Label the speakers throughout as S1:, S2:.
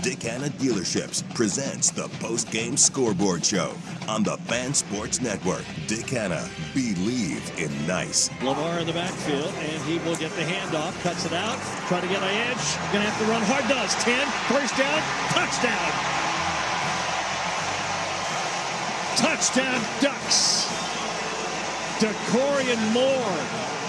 S1: Dick Hannah Dealerships presents the Postgame Scoreboard Show on the Fan Sports Network. Dick Hannah, believe in nice.
S2: Lamar in the backfield, and he will get the handoff, cuts it out, trying to get an edge, gonna have to run hard, does, 10, first down, touchdown! Touchdown Ducks! DeCorian Moore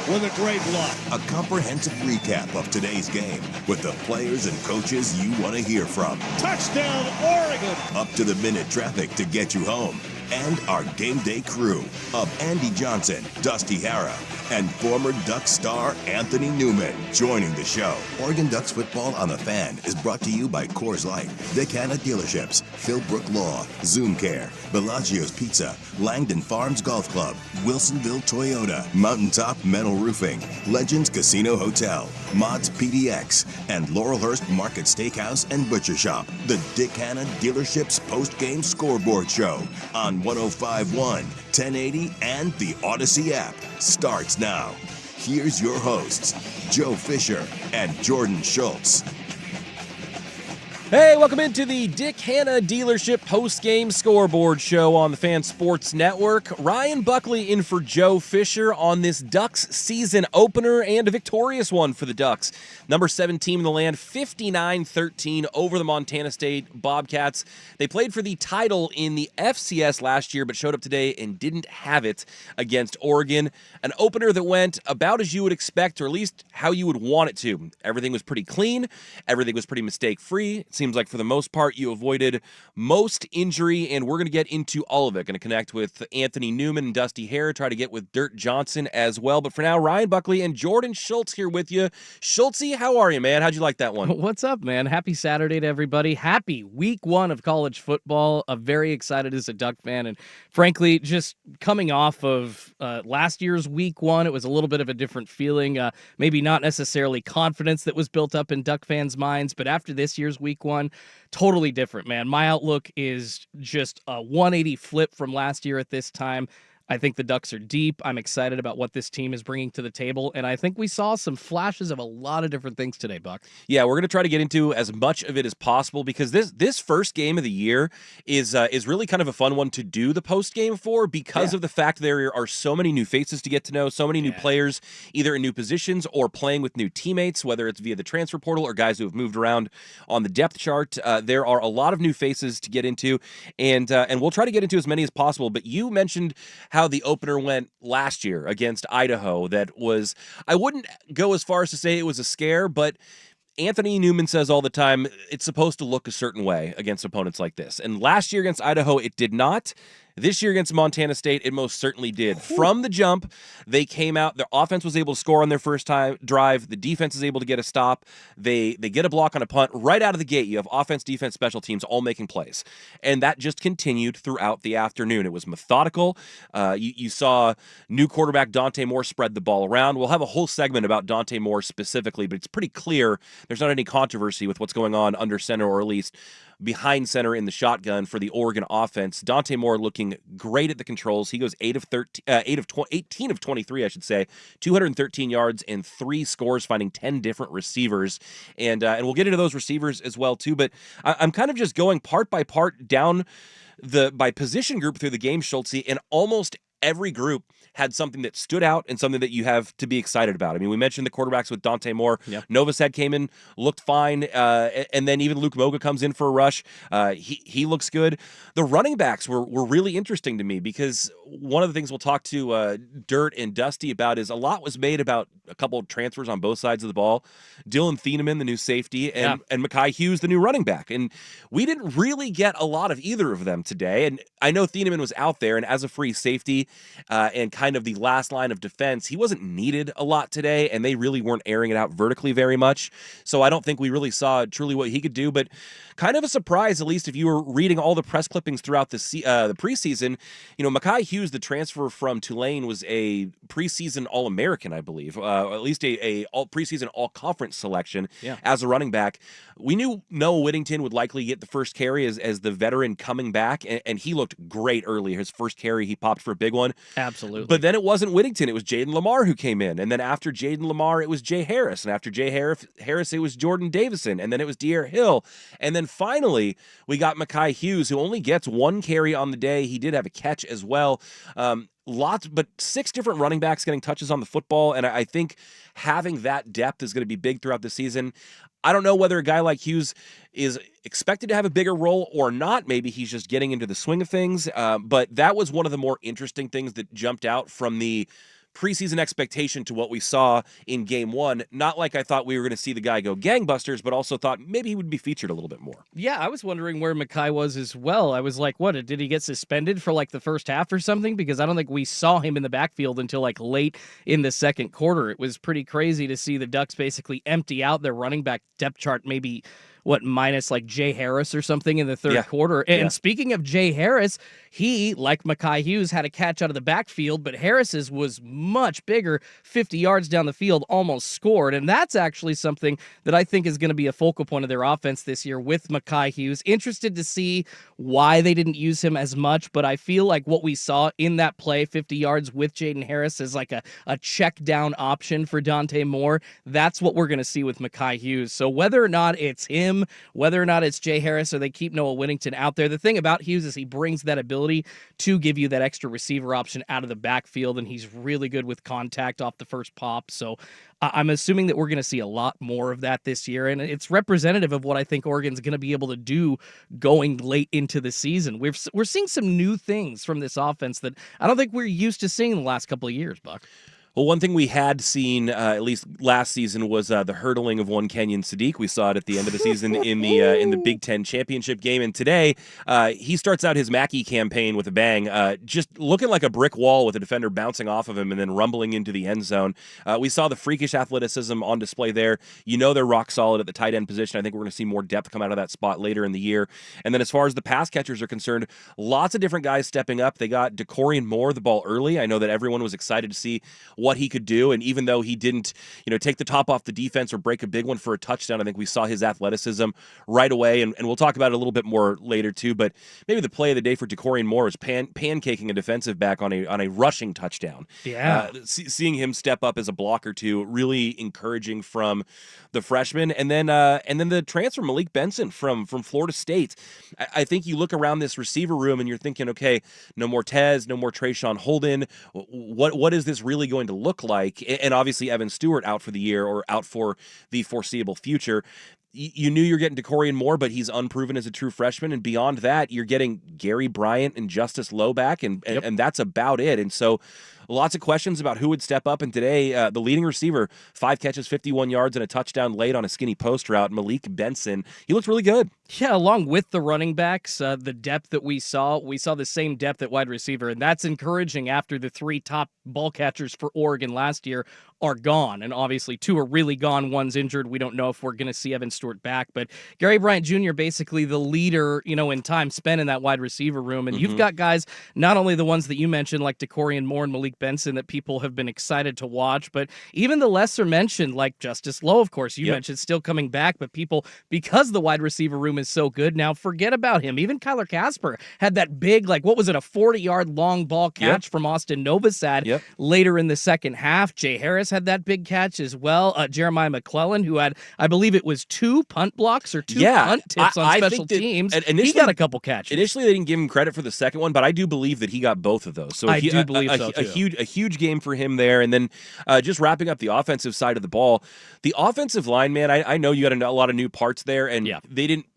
S2: with a great block.
S1: A comprehensive recap of today's game with the players and coaches you want to hear from.
S2: Touchdown, Oregon!
S1: Up-to-the-minute traffic to get you home. And our game day crew of Andy Johnson, Dusty Hara, and former Ducks star Anthony Newman joining the show. Oregon Ducks football on the Fan is brought to you by Coors Light, Dick Hannah Dealerships, Philbrook Law, Zoom Care, Bellagio's Pizza, Langdon Farms Golf Club, Wilsonville Toyota, Mountaintop Metal Roofing, Legends Casino Hotel, Mods PDX, and Laurelhurst Market Steakhouse and Butcher Shop. The Dick Hannah Dealerships Post-Game Scoreboard Show on 105.1, 1080, and the Odyssey app starts now. Here's your hosts, Joe Fisher and Jordan Schultz.
S3: Hey, welcome into the Dick Hannah Dealership Post-Game Scoreboard Show on the Fan Sports Network. Ryan Buckley in for Joe Fisher on this Ducks season opener, and a victorious one for the Ducks. Number 7 team in the land, 59-13 over the Montana State Bobcats. They played for the title in the FCS last year, but showed up today and didn't have it against Oregon. An opener that went about as you would expect, or at least how you would want it to. Everything was pretty clean. Everything was pretty mistake-free. Seems like for the most part you avoided most injury, and we're going to get into all of it. Going to connect with Anthony Newman and Dusty Hara, try to get with Dirt Johnson as well. But for now, Ryan Buckley and Jordan Schultz here with you. Schultzy, how are you, man? How'd you like that one?
S4: What's up, man? Happy Saturday to everybody. Happy week 1 of college football. I'm very excited as a Duck fan, and frankly, just coming off of last year's week 1, it was a little bit of a different feeling. Maybe not necessarily confidence that was built up in Duck fans' minds, but after this year's week 1, totally different, man. My outlook is just a 180 flip from last year at this time. I think the Ducks are deep. I'm excited about what this team is bringing to the table, and I think we saw some flashes of a lot of different things today, Buck.
S3: Yeah, we're going to try to get into as much of it as possible, because this first game of the year is really kind of a fun one to do the post game for, because of the fact there are so many new faces to get to know, so many new players, either in new positions or playing with new teammates, whether it's via the transfer portal or guys who have moved around on the depth chart. There are a lot of new faces to get into, and we'll try to get into as many as possible. But you mentioned how the opener went last year against Idaho. That was, I wouldn't go as far as to say it was a scare, but Anthony Newman says all the time it's supposed to look a certain way against opponents like this. And last year against Idaho, it did not. This year against Montana State, it most certainly did. From the jump, they came out. Their offense was able to score on their first time drive. The defense is able to get a stop. They get a block on a punt. Right out of the gate, you have offense, defense, special teams all making plays. And that just continued throughout the afternoon. It was methodical. You saw new quarterback Dante Moore spread the ball around. We'll have a whole segment about Dante Moore specifically, but it's pretty clear there's not any controversy with what's going on under center, or at least behind center in the shotgun for the Oregon offense. Dante Moore looking great at the controls. He goes 18 of 23, I should say, 213 yards and 3 scores, finding 10 different receivers. And we'll get into those receivers as well too. But I'm kind of just going part by part down by position group through the game, Schultz, and almost every group had something that stood out and something that you have to be excited about. I mean, we mentioned the quarterbacks with Dante Moore. Yep. Novosad came in, looked fine, and then even Luke Moga comes in for a rush. He looks good. The running backs were really interesting to me, because one of the things we'll talk to Dirt and Dusty about is a lot was made about a couple of transfers on both sides of the ball. Dylan Thieneman, the new safety, and Mekhi Hughes, the new running back. And we didn't really get a lot of either of them today. And I know Thieneman was out there, and as a free safety and kind of the last line of defense, he wasn't needed a lot today, and they really weren't airing it out vertically very much. So I don't think we really saw truly what he could do, but kind of a surprise, at least if you were reading all the press clippings throughout the preseason. You know, Mekhi Hughes, the transfer from Tulane, was a preseason All-American, I believe, or at least a preseason All-Conference selection as a running back. We knew Noah Whittington would likely get the first carry as the veteran coming back, and he looked great early. His first carry, he popped for a big one. one.
S4: Absolutely.
S3: But then it wasn't Whittington. It was Jaden Lamar who came in. And then after Jaden Lamar, it was Jay Harris. And after Jay Harris, it was Jordan Davison. And then it was De'Aaron Hill. And then finally, we got Mekhi Hughes, who only gets one carry on the day. He did have a catch as well. But 6 different running backs getting touches on the football. And I think having that depth is going to be big throughout the season. I don't know whether a guy like Hughes is expected to have a bigger role or not. Maybe he's just getting into the swing of things. But that was one of the more interesting things that jumped out from the preseason expectation to what we saw in game 1. Not like I thought we were going to see the guy go gangbusters, but also thought maybe he would be featured a little bit more.
S4: Yeah, I was wondering where Mekhi was as well. I was like, what, did he get suspended for like the first half or something? Because I don't think we saw him in the backfield until like late in the second quarter. It was pretty crazy to see the Ducks basically empty out their running back depth chart, maybe minus like Jay Harris or something in the third quarter. And speaking of Jay Harris, he, like Mekhi Hughes, had a catch out of the backfield, but Harris's was much bigger, 50 yards down the field, almost scored. And that's actually something that I think is going to be a focal point of their offense this year with Mekhi Hughes. Interested to see why they didn't use him as much, but I feel like what we saw in that play, 50 yards with Jaden Harris, is like a check down option for Dante Moore. That's what we're going to see with Mekhi Hughes. So whether or not it's him, whether or not it's Jay Harris or they keep Noah Whittington out there, the thing about Hughes is he brings that ability to give you that extra receiver option out of the backfield, and he's really good with contact off the first pop. So I'm assuming that we're going to see a lot more of that this year, and it's representative of what I think Oregon's going to be able to do going late into the season. We're seeing some new things from this offense that I don't think we're used to seeing in the last couple of years, Buck.
S3: Well, one thing we had seen, at least last season, was the hurdling of one Kenyon Sadiq. We saw it at the end of the season in the Big Ten championship game. And today, he starts out his Mackey campaign with a bang, just looking like a brick wall with a defender bouncing off of him and then rumbling into the end zone. We saw the freakish athleticism on display there. You know they're rock solid at the tight end position. I think we're going to see more depth come out of that spot later in the year. And then as far as the pass catchers are concerned, lots of different guys stepping up. They got DeCorian Moore the ball early. I know that everyone was excited to see what he could do, and even though he didn't, take the top off the defense or break a big one for a touchdown, I think we saw his athleticism right away, and we'll talk about it a little bit more later too. But maybe the play of the day for DeCorian Moore is pancaking a defensive back on a rushing touchdown.
S4: Yeah,
S3: seeing him step up as a blocker too, really encouraging from the freshman, and then the transfer Malik Benson from Florida State. I think you look around this receiver room and you're thinking, okay, no more Tez, no more Trayshawn Holden. What is this really going to look like? And obviously Evan Stewart out for the year or out for the foreseeable future. You knew you're getting DeCorian Moore, but he's unproven as a true freshman. And beyond that, you're getting Gary Bryant and Justice Lowe back, and that's about it. And so lots of questions about who would step up. And today, the leading receiver, 5 catches, 51 yards, and a touchdown late on a skinny post route, Malik Benson. He looked really good.
S4: Yeah, along with the running backs, the depth that we saw the same depth at wide receiver, and that's encouraging after the 3 top ball catchers for Oregon last year are gone. And obviously 2 are really gone, 1's injured. We don't know if we're going to see Evan Stewart back, but Gary Bryant Jr. basically the leader, in time spent in that wide receiver room. And you've got guys, not only the ones that you mentioned, like DeCorian Moore and Malik Benson, that people have been excited to watch, but even the lesser mentioned, like Justice Lowe, of course, you mentioned still coming back, but people, because the wide receiver room is so good now, forget about him. Even Kyler Casper had that big, a 40-yard long ball catch from Austin Novosad later in the second half. Jay Harris had that big catch as well. Jeremiah McClellan, who had, I believe it was 2 punt blocks or 2 punt tips on special teams. He got a couple catches.
S3: Initially, they didn't give him credit for the second one, but I do believe that he got both of those. So
S4: I do believe so too.
S3: A huge game for him there. And then just wrapping up the offensive side of the ball, the offensive line, man, I know you got a lot of new parts there, and they didn't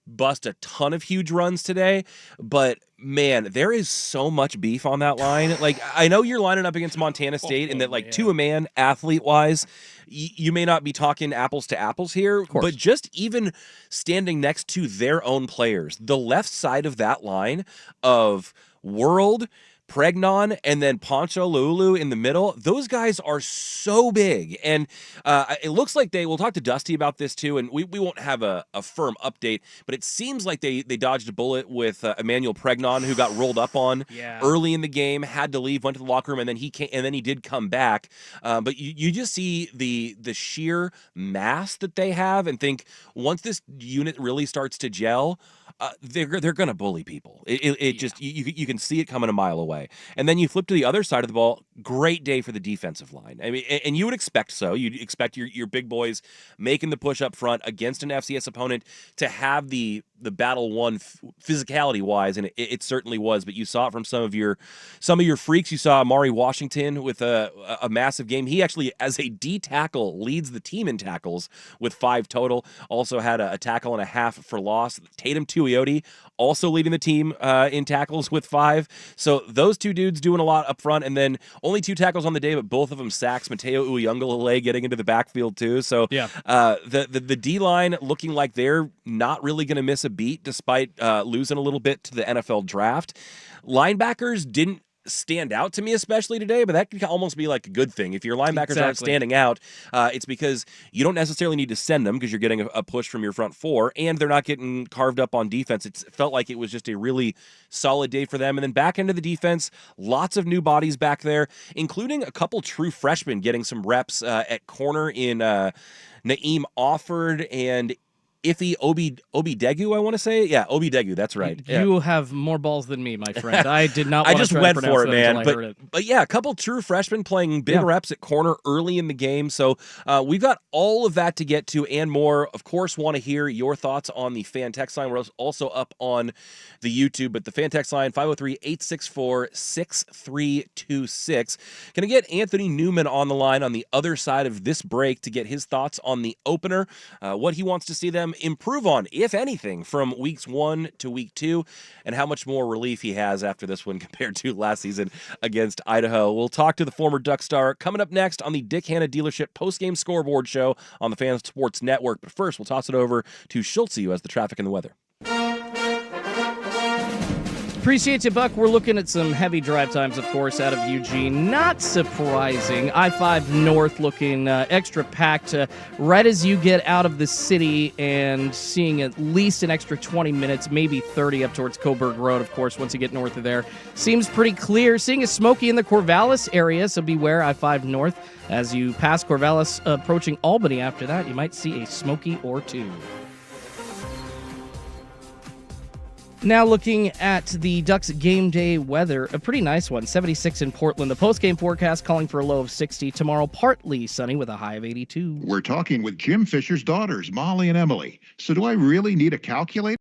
S3: bust a ton of huge runs today, but man, there is so much beef on that line. I know you're lining up against Montana State, and that to a man, athlete wise, you may not be talking apples to apples here, but just even standing next to their own players, the left side of that line of World, Pregnon, and then Poncho Lulu in the middle, those guys are so big. And it looks like we'll talk to Dusty about this too, and we won't have a firm update, but it seems like they dodged a bullet with Emmanuel Pregnon, who got rolled up on early in the game, had to leave, went to the locker room, and then he did come back. But you just see the sheer mass that they have, and think once this unit really starts to gel, they're going to bully people. It just you can see it coming a mile away. And then you flip to the other side of the ball. Great day for the defensive line. I mean, and you would expect so. You'd expect your big boys making the push up front against an FCS opponent to have the battle won physicality wise, and it certainly was. But you saw it from some of your freaks. You saw Amari Washington with a massive game. He actually, as a D tackle, leads the team in tackles with 5 total. Also had a tackle and a half for loss. Tatum Tuioti also leading the team in tackles with 5. So those two dudes doing a lot up front, and then only 2 tackles on the day, but both of them sacks. Mateo Uyunglele getting into the backfield too. So the D line looking like they're not really going to miss a beat despite losing a little bit to the NFL draft. Linebackers didn't stand out to me especially today, but that could almost be like a good thing. If your linebackers aren't standing out, it's because you don't necessarily need to send them because you're getting a push from your front 4, and they're not getting carved up on defense. It felt like it was just a really solid day for them. And then back into the defense, lots of new bodies back there, including a couple true freshmen getting some reps at corner in Naeem Offord and Iffy Obidegu, I want to say. Yeah, Obidegu, that's right.
S4: You have more balls than me, my friend. I did not
S3: I
S4: want
S3: just
S4: to
S3: went for it, man.
S4: But
S3: But yeah, a couple true freshmen playing big reps at corner early in the game. So we've got all of that to get to and more. Of course, want to hear your thoughts on the fan text line. We're also up on the YouTube, but the fan text line, 503-864-6326. Going to get Anthony Newman on the line on the other side of this break to get his thoughts on the opener, what he wants to see them improve on, if anything, from weeks 1 to week 2, and how much more relief he has after this one compared to last season against Idaho. We'll talk to the former Duck Star coming up next on the Dick Hanna Dealership postgame scoreboard show on the Fan Sports Network. But first, we'll toss it over to Schultz, who has the traffic and the weather.
S4: Appreciate you, Buck. We're looking at some heavy drive times, of course, out of Eugene. Not surprising. I-5 North looking extra packed right as you get out of the city, and seeing at least an extra 20 minutes, maybe 30 up towards Coburg Road, of course, once you get north of there. Seems pretty clear. Seeing a smoky in the Corvallis area, so beware I-5 North. As you pass Corvallis approaching Albany after that, you might see a smoky or two. Now looking at the Ducks game day weather, a pretty nice one, 76 in Portland. The post-game forecast calling for a low of 60. Tomorrow, partly sunny with a high of 82.
S5: We're talking with Jim Fisher's daughters, Molly and Emily. So do I really need a calculator?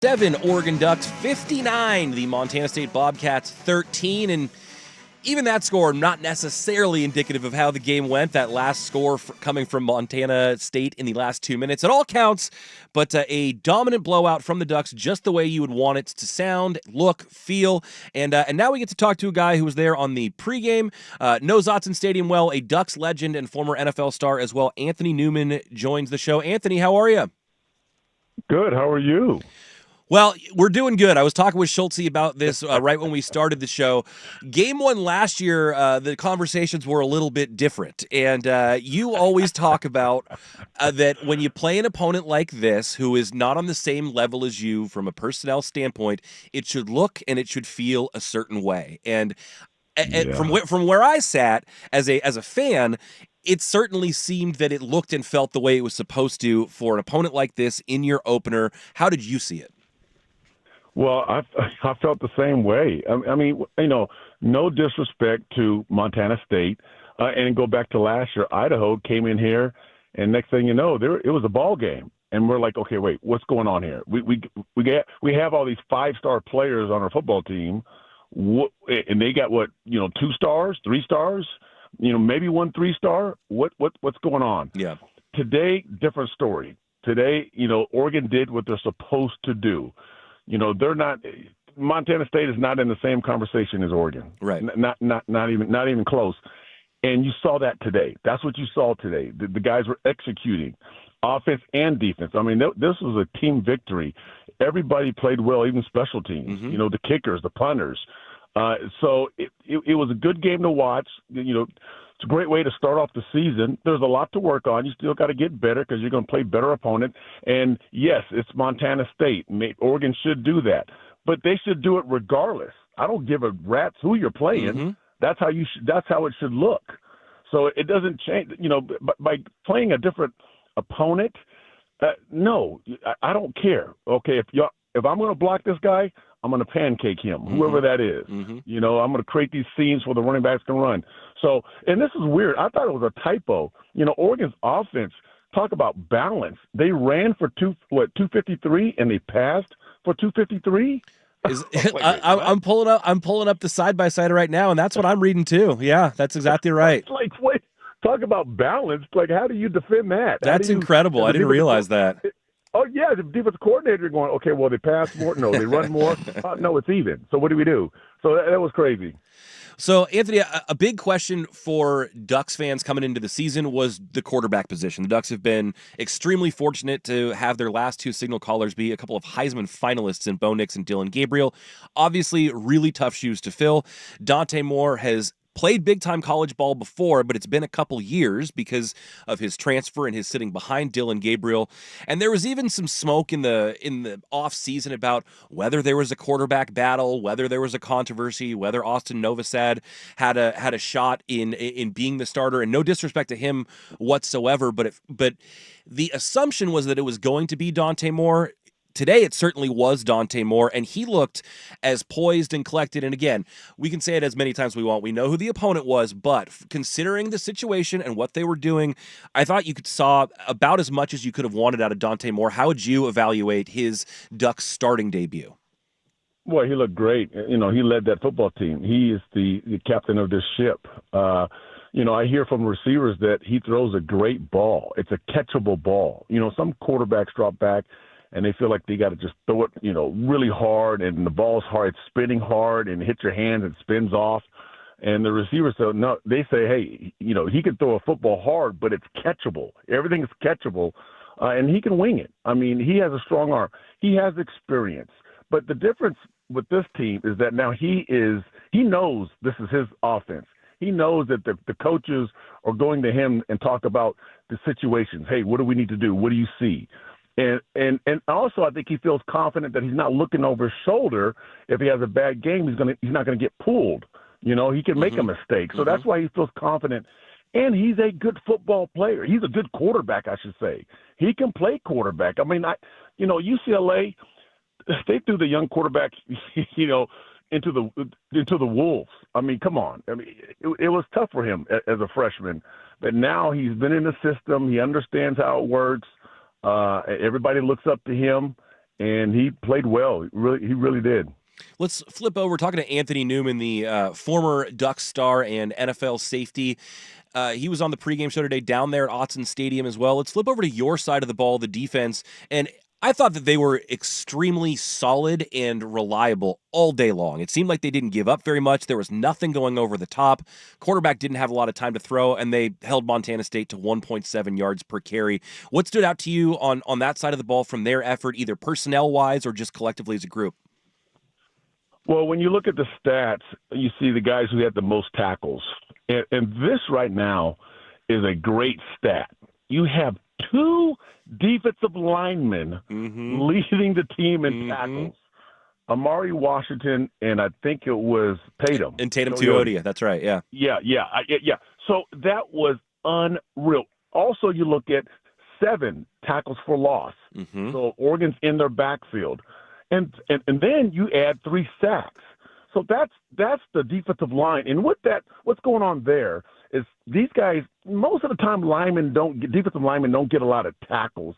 S3: 7 Oregon Ducks, 59 the Montana State Bobcats, 13, and even that score not necessarily indicative of how the game went. That last score coming from Montana State in the last 2 minutes. It all counts, but a dominant blowout from the Ducks, just the way you would want it to sound, look, feel. And now we get to talk to a guy who was there on the pregame, knows Autzen Stadium well, a Ducks legend and former NFL star as well. Anthony Newman joins the show. Anthony, how are you?
S6: Good. How are you?
S3: Well, we're doing good. I was talking with Schultze about this right when we started the show. Game 1 last year, the conversations were a little bit different. And you always talk about that when you play an opponent like this, who is not on the same level as you from a personnel standpoint, it should look and it should feel a certain way. And from where I sat as a fan, it certainly seemed that it looked and felt the way it was supposed to for an opponent like this in your opener. How did you see it?
S6: Well, I felt the same way. I mean, no disrespect to Montana State, and go back to last year. Idaho came in here, and next thing you know, it was a ball game, and we're like, okay, wait, what's going on here? We have all these 5-star players on our football team, and they got 2 stars, 3 stars, maybe 1 3-star. What's going on?
S3: Yeah.
S6: Today, different story. Today, Oregon did what they're supposed to do. They're not. Montana State is not in the same conversation as Oregon.
S3: Right.
S6: Not even close. And you saw that today. That's what you saw today. The guys were executing, offense and defense. I mean, this was a team victory. Everybody played well, even special teams.
S3: Mm-hmm.
S6: The kickers, the punters. So it was a good game to watch. It's a great way to start off the season. There's a lot to work on. You still got to get better because you're going to play better opponent. And, yes, it's Montana State. Oregon should do that. But they should do it regardless. I don't give a rat's who you're playing.
S3: Mm-hmm.
S6: That's how it should look. So it doesn't change. By playing a different opponent, no, I don't care. Okay, if I'm going to block this guy, I'm going to pancake him, whoever that is.
S3: Mm-hmm.
S6: I'm going to create these scenes where the running backs can run. So, and this is weird. I thought it was a typo. Oregon's offense, talk about balance. They ran for 253, and they passed for 253.
S3: I'm pulling up the side by side right now, and that's what I'm reading too. Yeah, that's exactly right.
S6: Wait, talk about balance. How do you defend that?
S3: That's incredible. I didn't realize that.
S6: Oh, yeah, the defensive coordinator going, okay, well, they pass more. No, they run more. No, it's even. So what do we do? So that was crazy.
S3: So, Anthony, a big question for Ducks fans coming into the season was the quarterback position. The Ducks have been extremely fortunate to have their last 2 signal callers be a couple of Heisman finalists in Bo Nix and Dylan Gabriel. Obviously, really tough shoes to fill. Dante Moore has played big-time college ball before, but it's been a couple years because of his transfer and his sitting behind Dylan Gabriel. And there was even some smoke in the off-season about whether there was a quarterback battle, whether there was a controversy, whether Austin Novosad had a shot in being the starter. And no disrespect to him whatsoever, but the assumption was that it was going to be Dante Moore. Today, it certainly was Dante Moore, and he looked as poised and collected. And again, we can say it as many times as we want. We know who the opponent was, but considering the situation and what they were doing, I thought you saw about as much as you could have wanted out of Dante Moore. How would you evaluate his Ducks starting debut?
S6: Well, he looked great. He led that football team. He is the captain of this ship. I hear from receivers that he throws a great ball. It's a catchable ball. Some quarterbacks drop back and they feel like they got to just throw it, really hard, and the ball's hard, it's spinning hard, and it hits your hands and spins off. And the receivers say, no, they say, hey, he can throw a football hard, but it's catchable. Everything is catchable, and he can wing it. I mean, he has a strong arm. He has experience. But the difference with this team is that now he knows this is his offense. He knows that the coaches are going to him and talk about the situations. Hey, what do we need to do? What do you see? And also, I think he feels confident that he's not looking over his shoulder. If he has a bad game, he's not going to get pulled. He can make a mistake. So that's why he feels confident. And he's a good football player. He's a good quarterback, I should say. He can play quarterback. I mean, UCLA, they threw the young quarterback, into the wolves. I mean, come on. I mean, it was tough for him as a freshman. But now he's been in the system. He understands how it works. Everybody looks up to him, and he played well. He really did.
S3: Let's flip over. We're talking to Anthony Newman, the former Duck star and NFL safety. He was on the pregame show today down there at Autzen Stadium as well. Let's flip over to your side of the ball, the defense. And I thought that they were extremely solid and reliable all day long. It seemed like they didn't give up very much. There was nothing going over the top. Quarterback didn't have a lot of time to throw, and they held Montana State to 1.7 yards per carry. What stood out to you on that side of the ball from their effort, either personnel-wise or just collectively as a group?
S6: Well, when you look at the stats, you see the guys who had the most tackles. And this right now is a great stat. You have 2 defensive linemen leading the team in tackles. Amari Washington, and I think it was Tatum.
S3: And Tatum Tuioti, that's right, yeah.
S6: Yeah. So that was unreal. Also, you look at 7 tackles for loss. So Oregon's in their backfield. And then you add 3 sacks. So that's the defensive line. And what's going on there is these guys, most of the time defensive linemen don't get a lot of tackles,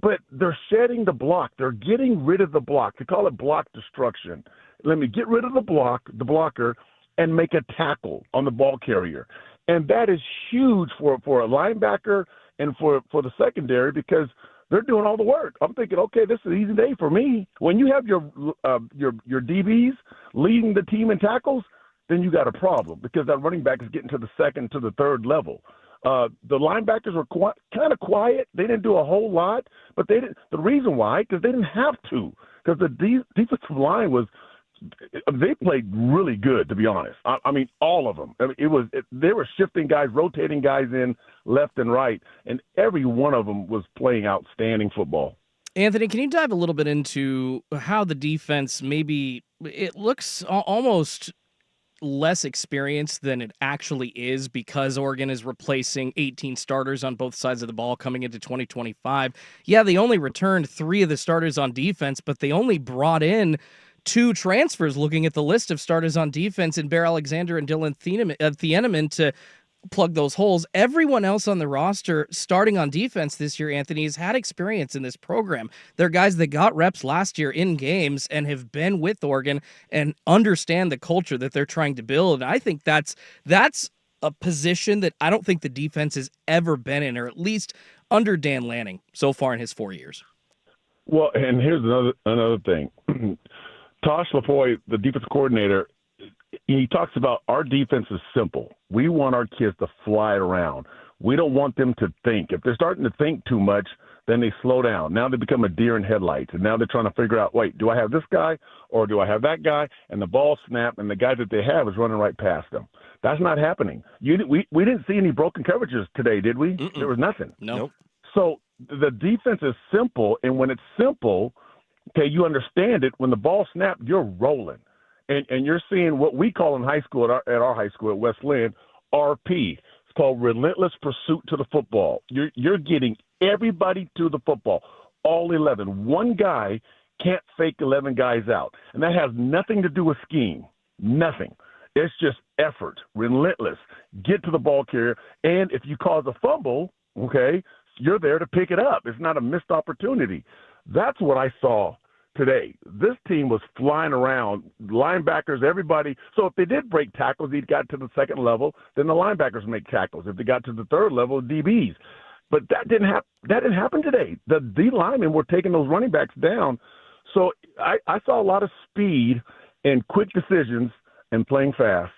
S6: but they're shedding the block. They're getting rid of the block. They call it block destruction. Let me get rid of the blocker, and make a tackle on the ball carrier. And that is huge for a linebacker and for the secondary, because they're doing all the work. I'm thinking, okay, this is an easy day for me. When you have your DBs leading the team in tackles, then you got a problem, because that running back is getting to the second to the third level. The linebackers were kind of quiet. They didn't do a whole lot, but they didn't. The reason why, because they didn't have to, because the defensive line they played really good, to be honest. I mean, all of them. I mean, they were shifting guys, rotating guys in left and right, and every one of them was playing outstanding football.
S4: Anthony, can you dive a little bit into how the defense it looks almost less experienced than it actually is, because Oregon is replacing 18 starters on both sides of the ball coming into 2025. Yeah, they only returned 3 of the starters on defense, but they only brought in 2 transfers, looking at the list of starters on defense, in Bear Alexander and Dylan Thieneman to plug those holes. Everyone else on the roster starting on defense this year, Anthony, has had experience in this program. They're guys that got reps last year in games and have been with Oregon and understand the culture that they're trying to build. And I think that's a position that I don't think the defense has ever been in, or at least under Dan Lanning so far in his 4 years.
S6: Well, and here's another thing. Tosh LaFoy, the defense coordinator, he talks about our defense is simple. We want our kids to fly around. We don't want them to think. If they're starting to think too much, then they slow down. Now they become a deer in headlights, and now they're trying to figure out, wait, do I have this guy or do I have that guy? And the ball snap, and the guy that they have is running right past them. That's not happening. We didn't see any broken coverages today, did we? There was nothing.
S3: Nope.
S6: So the defense is simple, and when it's simple, okay, you understand it. When the ball snapped, you're rolling. And you're seeing what we call in high school, at our high school at West Lynn, RP. It's called relentless pursuit to the football. You're getting everybody to the football, all 11. One guy can't fake 11 guys out. And that has nothing to do with scheme, nothing. It's just effort, relentless. Get to the ball carrier. And if you cause a fumble, okay, you're there to pick it up. It's not a missed opportunity. That's what I saw today. This team was flying around, linebackers, everybody. So if they did break tackles, he got to the second level, then the linebackers make tackles. If they got to the third level, DBs. But that didn't happen today. The D linemen were taking those running backs down. So I saw a lot of speed and quick decisions and playing fast.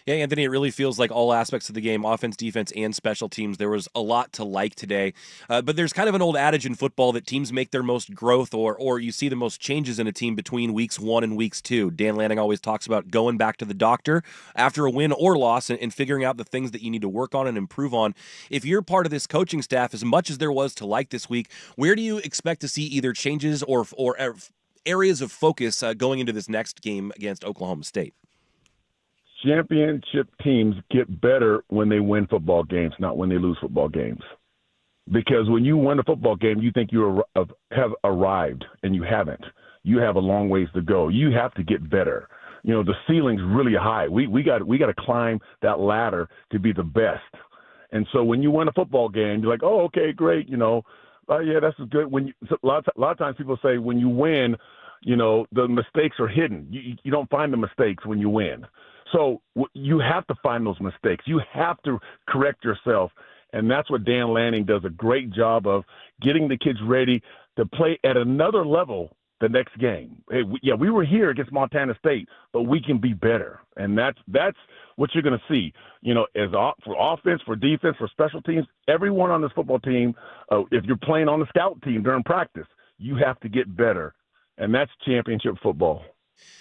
S3: Yeah, Anthony, it really feels like all aspects of the game, offense, defense, and special teams, there was a lot to like today. But there's kind of an old adage in football that teams make their most growth or you see the most changes in a team between weeks 1 and weeks 2. Dan Lanning always talks about going back to the doctor after a win or loss and figuring out the things that you need to work on and improve on. If you're part of this coaching staff, as much as there was to like this week, where do you expect to see either changes or areas of focus going into this next game against Oklahoma State?
S6: Championship teams get better when they win football games, not when they lose football games. Because when you win a football game, you think you have arrived, and you haven't. You have a long ways to go. You have to get better. You know, the ceiling's really high. We got to climb that ladder to be the best. And so when you win a football game, you're like, oh, okay, great. You know, Yeah, that's good. A lot of times people say when you win, the mistakes are hidden. You don't find the mistakes when you win. So you have to find those mistakes. You have to correct yourself. And that's what Dan Lanning does a great job of, getting the kids ready to play at another level the next game. Hey, we were here against Montana State, but we can be better. And that's what you're going to see, for offense, for defense, for special teams, everyone on this football team, if you're playing on the scout team during practice, you have to get better. And that's championship football.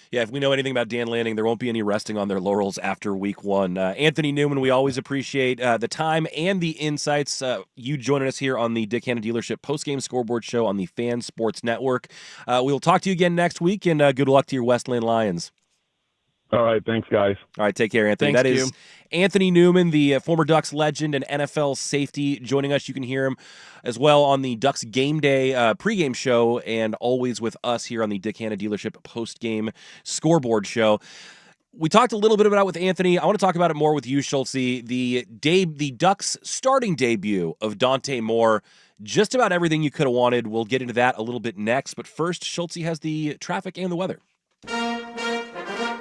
S3: Yeah, if we know anything about Dan Lanning, there won't be any resting on their laurels after week one. Anthony Newman, we always appreciate the time and the insights. You joining us here on the Dick Hanna Dealership Postgame Scoreboard Show on the Fan Sports Network. We'll talk to you again next week, and good luck to your Westland Lions.
S6: All right, thanks, guys.
S3: All right, take care, Anthony.
S4: Thanks,
S3: that is Anthony Newman, the former Ducks legend and NFL safety, joining us. You can hear him as well on the Ducks Game Day pregame show, and always with us here on the Dick Hanna Dealership postgame scoreboard show. We talked a little bit about it with Anthony. I want to talk about it more with you, Schultze. The Ducks starting debut of Dante Moore. Just about everything you could have wanted. We'll get into that a little bit next. But first, Schultze has the traffic and the weather.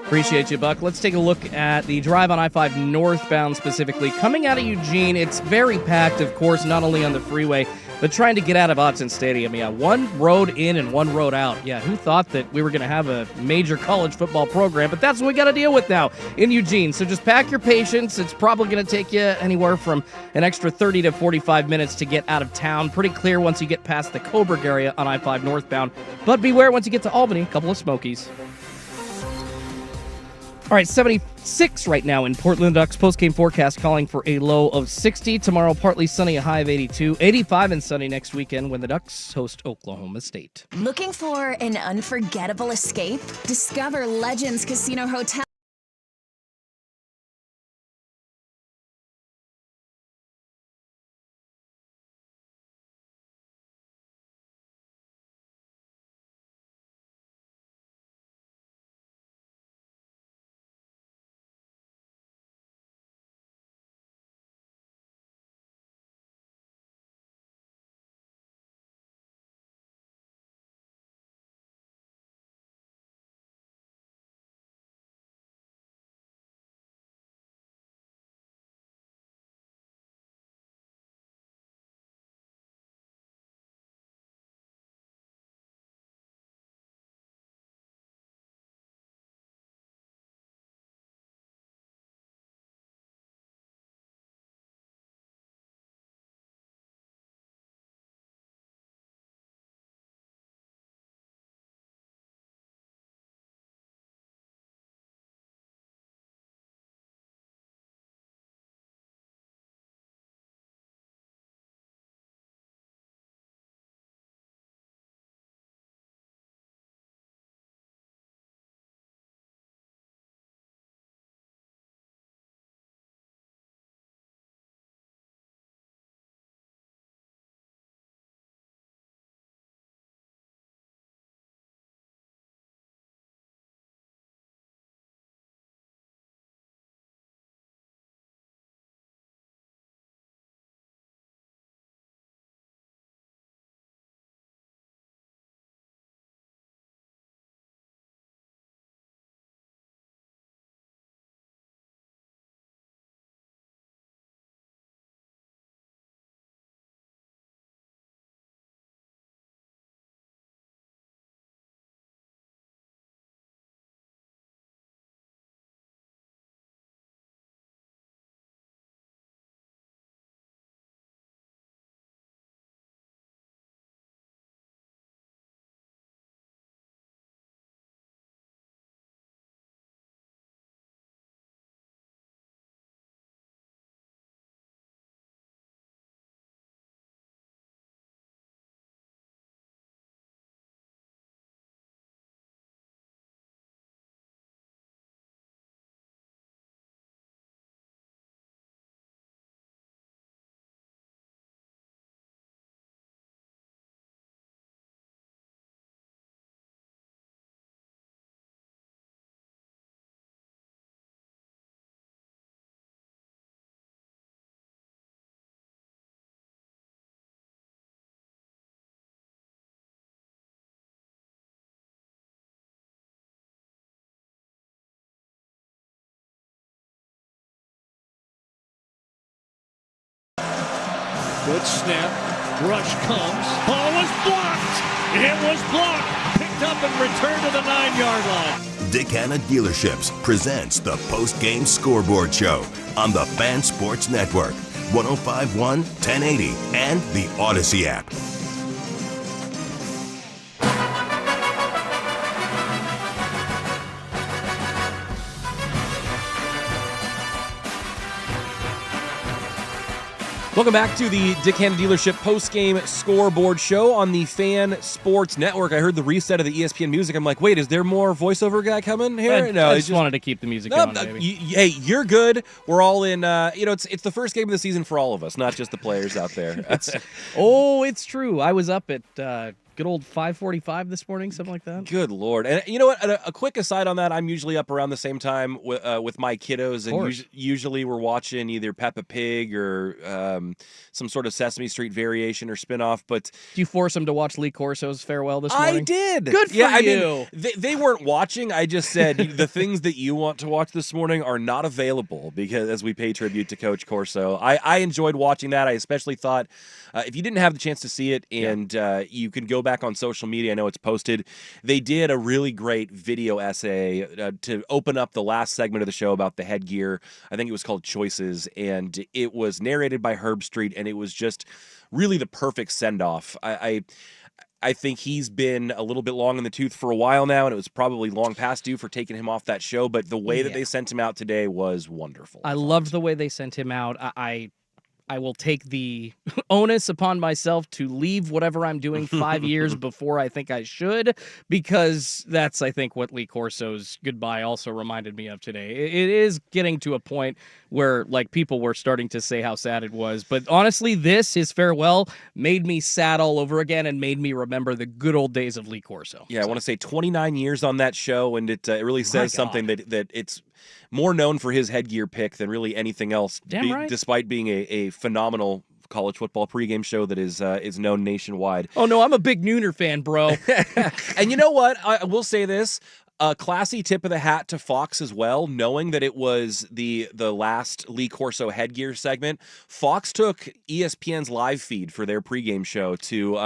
S4: Appreciate you, Buck. Let's take a look at the drive on I-5 northbound specifically. Coming out of Eugene, it's very packed, of course, not only on the freeway, but trying to get out of Autzen Stadium. Yeah, one road in and one road out. Yeah, who thought that we were going to have a major college football program? But that's what we got to deal with now in Eugene. So just pack your patience. It's probably going to take you anywhere from an extra 30 to 45 minutes to get out of town. Pretty clear once you get past the Coburg area on I-5 northbound. But beware once you get to Albany, a couple of Smokies. All right, 76 right now in Portland. Ducks postgame forecast calling for a low of 60. Tomorrow, partly sunny, a high of 82. 85 and sunny next weekend when the Ducks host Oklahoma State.
S7: Looking for an unforgettable escape? Discover Legends Casino Hotel.
S2: Good snap. Rush comes. Ball was blocked. It was blocked. Picked up and returned to the 9-yard line.
S1: Dick Hanna Dealerships presents the Postgame Scoreboard Show on the Fan Sports Network, 105.1, 1080, and the Odyssey app.
S3: Welcome back to the Dick Hanna Dealership post-game scoreboard show on the Fan Sports Network. I heard the reset of the ESPN music. I'm like, wait, is there more voiceover guy coming here?
S4: I just wanted to keep the music going, baby.
S3: Hey, you're good. We're all in, it's the first game of the season for all of us, not just the players out there.
S4: Oh, it's true. I was up at good old 5:45 this morning, something like that.
S3: Good Lord. And you know what? A quick aside on that, I'm usually up around the same time with my kiddos, and usually we're watching either Peppa Pig or some sort of Sesame Street variation or spinoff. But
S4: do you force them to watch Lee Corso's farewell this morning?
S3: I did.
S4: Good for you.
S3: I mean, they weren't watching. I just said the things that you want to watch this morning are not available because as we pay tribute to Coach Corso. I enjoyed watching that. I especially thought if you didn't have the chance to see it and you can go back on social media, I know it's posted, they did a really great video essay to open up the last segment of the show about the headgear. I think it was called Choices, and it was narrated by Herb Street, and it was just really the perfect send-off. I think he's been a little bit long in the tooth for a while now, and it was probably long past due for taking him off that show, but the way that they sent him out today was wonderful.
S4: I loved the way they sent him out. I will take the onus upon myself to leave whatever I'm doing 5 years before I think I should, because that's, I think, what Lee Corso's goodbye also reminded me of today. It is getting to a point where, like, people were starting to say how sad it was. But honestly, his farewell, made me sad all over again and made me remember the good old days of Lee Corso.
S3: Yeah, I want to say 29 years on that show, and it really says something that it's more known for his headgear pick than really anything else, despite being a phenomenal college football pregame show that is known nationwide.
S4: Oh, no, I'm a big Nooner fan, bro.
S3: And you know what? I will say this. A classy tip of the hat to Fox as well, knowing that it was the last Lee Corso headgear segment. Fox took ESPN's live feed for their pregame show to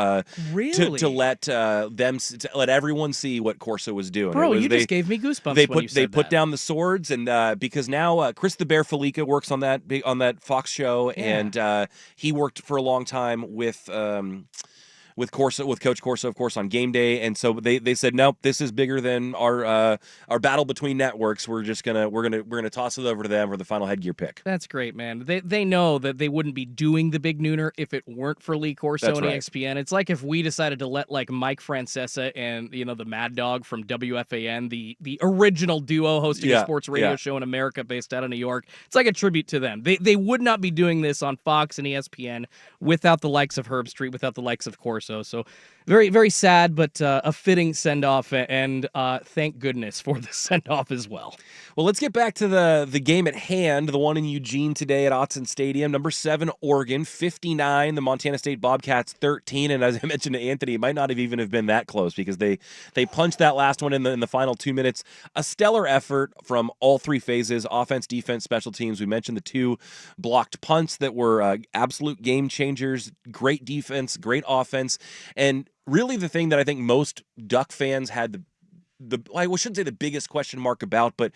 S3: let everyone see what Corso was doing.
S4: Bro, just gave me goosebumps.
S3: They put down the swords, and because now Chris the Bear Felica works on that Fox show, and he worked for a long time with Coach Corso, of course, on game day, and so they said, nope, this is bigger than our battle between networks. We're gonna toss it over to them for the final headgear pick.
S4: That's great, man. They know that they wouldn't be doing the big nooner if it weren't for Lee Corso and ESPN. It's like if we decided to let like Mike Francesa and the Mad Dog from WFAN, the original duo hosting a sports radio show in America based out of New York. It's like a tribute to them. They would not be doing this on Fox and ESPN without the likes of Herb Street, without the likes of Corso. So very, very sad, but a fitting send-off, and thank goodness for the send-off as well.
S3: Well, let's get back to the game at hand, the one in Eugene today at Autzen Stadium. Number 7, Oregon, 59. The Montana State Bobcats, 13. And as I mentioned to Anthony, it might not have been that close because they punched that last one in the final 2 minutes. A stellar effort from all three phases, offense, defense, special teams. We mentioned the 2 blocked punts that were absolute game changers. Great defense, great offense. And really the thing that I think most Duck fans had I shouldn't say the biggest question mark about, but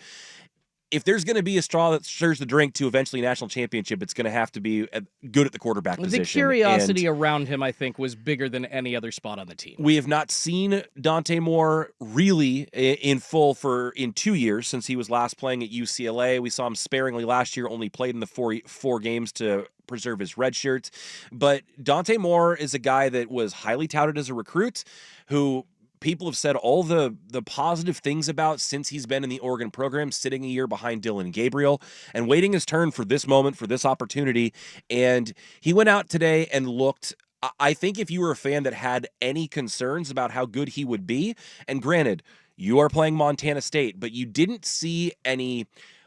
S3: if there's going to be a straw that stirs the drink to eventually national championship, it's going to have to be good at the quarterback position.
S4: The curiosity around him, I think, was bigger than any other spot on the team.
S3: We have not seen Dante Moore really in full in 2 years since he was last playing at UCLA. We saw him sparingly last year, only played in the four games to preserve his red shirt. But Dante Moore is a guy that was highly touted as a recruit who people have said all the positive things about since he's been in the Oregon program, sitting a year behind Dylan Gabriel and waiting his turn for this moment, for this opportunity. And he went out today and looked, I think if you were a fan that had any concerns about how good he would be, and granted, you are playing Montana State, but you didn't see any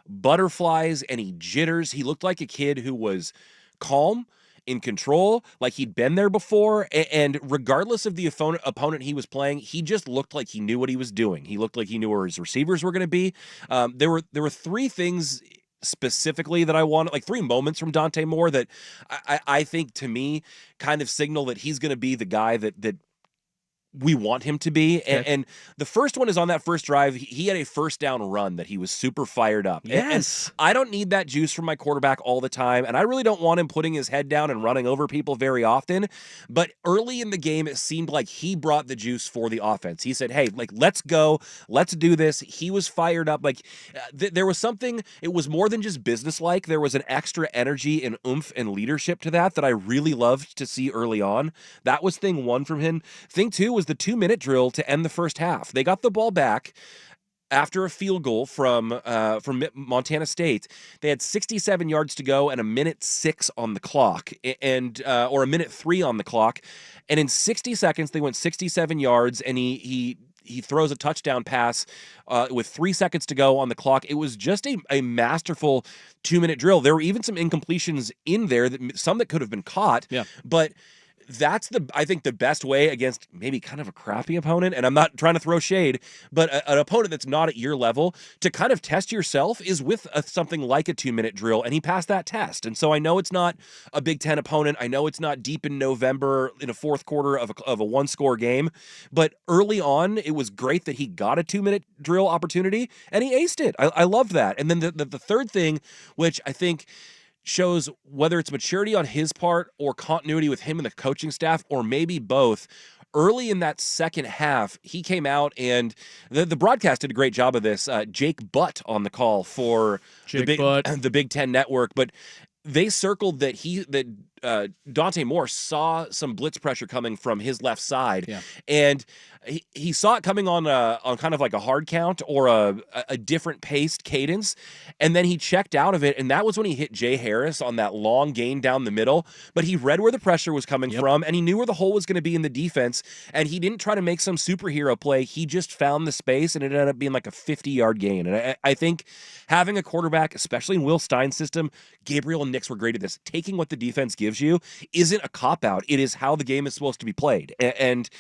S3: butterflies, any jitters. He looked like a kid who was calm, in control, like he'd been there before, and regardless of the opponent he was playing, he just looked like he knew what he was doing. He looked like he knew where his receivers were going to be. There were 3 things specifically that I wanted, like 3 moments from Dante Moore that I think to me kind of signal that he's going to be the guy that we want him to be. And the first one is on that first drive. He had a first down run that he was super fired up.
S4: Yes.
S3: And I don't need that juice from my quarterback all the time. And I really don't want him putting his head down and running over people very often. But early in the game, it seemed like he brought the juice for the offense. He said, hey, like, let's go. Let's do this. He was fired up. Like there was something, it was more than just businesslike. There was an extra energy and oomph and leadership to that I really loved to see early on. That was thing one from him. Thing two was the 2-minute drill to end the first half. They got the ball back after a field goal from Montana State. They had 67 yards to go and 1:06 on the clock, and or 1:03 on the clock. And in 60 seconds, they went 67 yards, and he throws a touchdown pass with 3 seconds to go on the clock. It was just a masterful 2-minute drill. There were even some incompletions in there, some that could have been caught, but that's I think the best way against maybe kind of a crappy opponent, and I'm not trying to throw shade, but an opponent that's not at your level, to kind of test yourself is with something like a 2-minute drill, and he passed that test. And so I know it's not a Big Ten opponent. I know it's not deep in November in a fourth quarter of a 1-score game, but early on, it was great that he got a 2-minute drill opportunity, and he aced it. I love that. And then the third thing, which I think shows whether it's maturity on his part or continuity with him and the coaching staff, or maybe both. Early in that second half, he came out, and the broadcast did a great job of this. Jake Butt on the call for the Big Ten Network, but they circled that Dante Moore saw some blitz pressure coming from his left side, and he saw it coming on kind of like a hard count or a different paced cadence, and then he checked out of it, and that was when he hit Jay Harris on that long gain down the middle. But he read where the pressure was coming from, and he knew where the hole was going to be in the defense, and he didn't try to make some superhero play. He just found the space, and it ended up being like a 50-yard gain. And I think having a quarterback, especially in Will Stein's system, Gabriel and Nix were great at this. Taking what the defense gives you isn't a cop-out. It is how the game is supposed to be played. And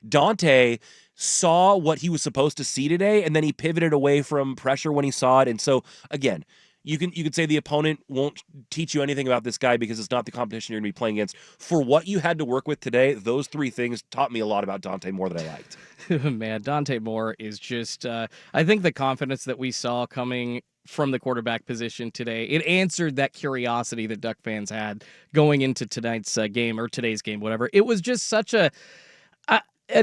S3: Dante saw what he was supposed to see today, and then he pivoted away from pressure when he saw it. And so, again, you could say the opponent won't teach you anything about this guy because it's not the competition you're going to be playing against. For what you had to work with today, those 3 things taught me a lot about Dante Moore that I liked.
S4: Man, Dante Moore is just, I think the confidence that we saw coming from the quarterback position today, it answered that curiosity that Duck fans had going into tonight's game, or today's game, whatever. It was just such a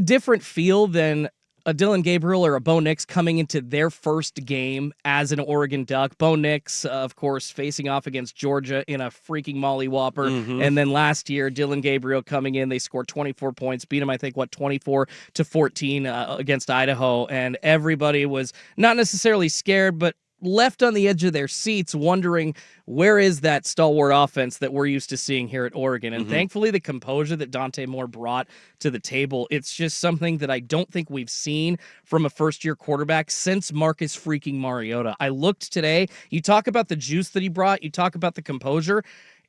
S4: different feel than a Dylan Gabriel or a Bo Nix coming into their first game as an Oregon Duck. Bo Nix, of course, facing off against Georgia in a freaking mollywhopper. And then last year, Dylan Gabriel coming in, they scored 24 points, beat him, I think, 24-14 against Idaho. And everybody was not necessarily scared, but left on the edge of their seats wondering, where is that stalwart offense that we're used to seeing here at Oregon? And thankfully, the composure that Dante Moore brought to the table, it's just something that I don't think we've seen from a first-year quarterback since Marcus freaking Mariota. I looked today. You talk about the juice that he brought. You talk about the composure.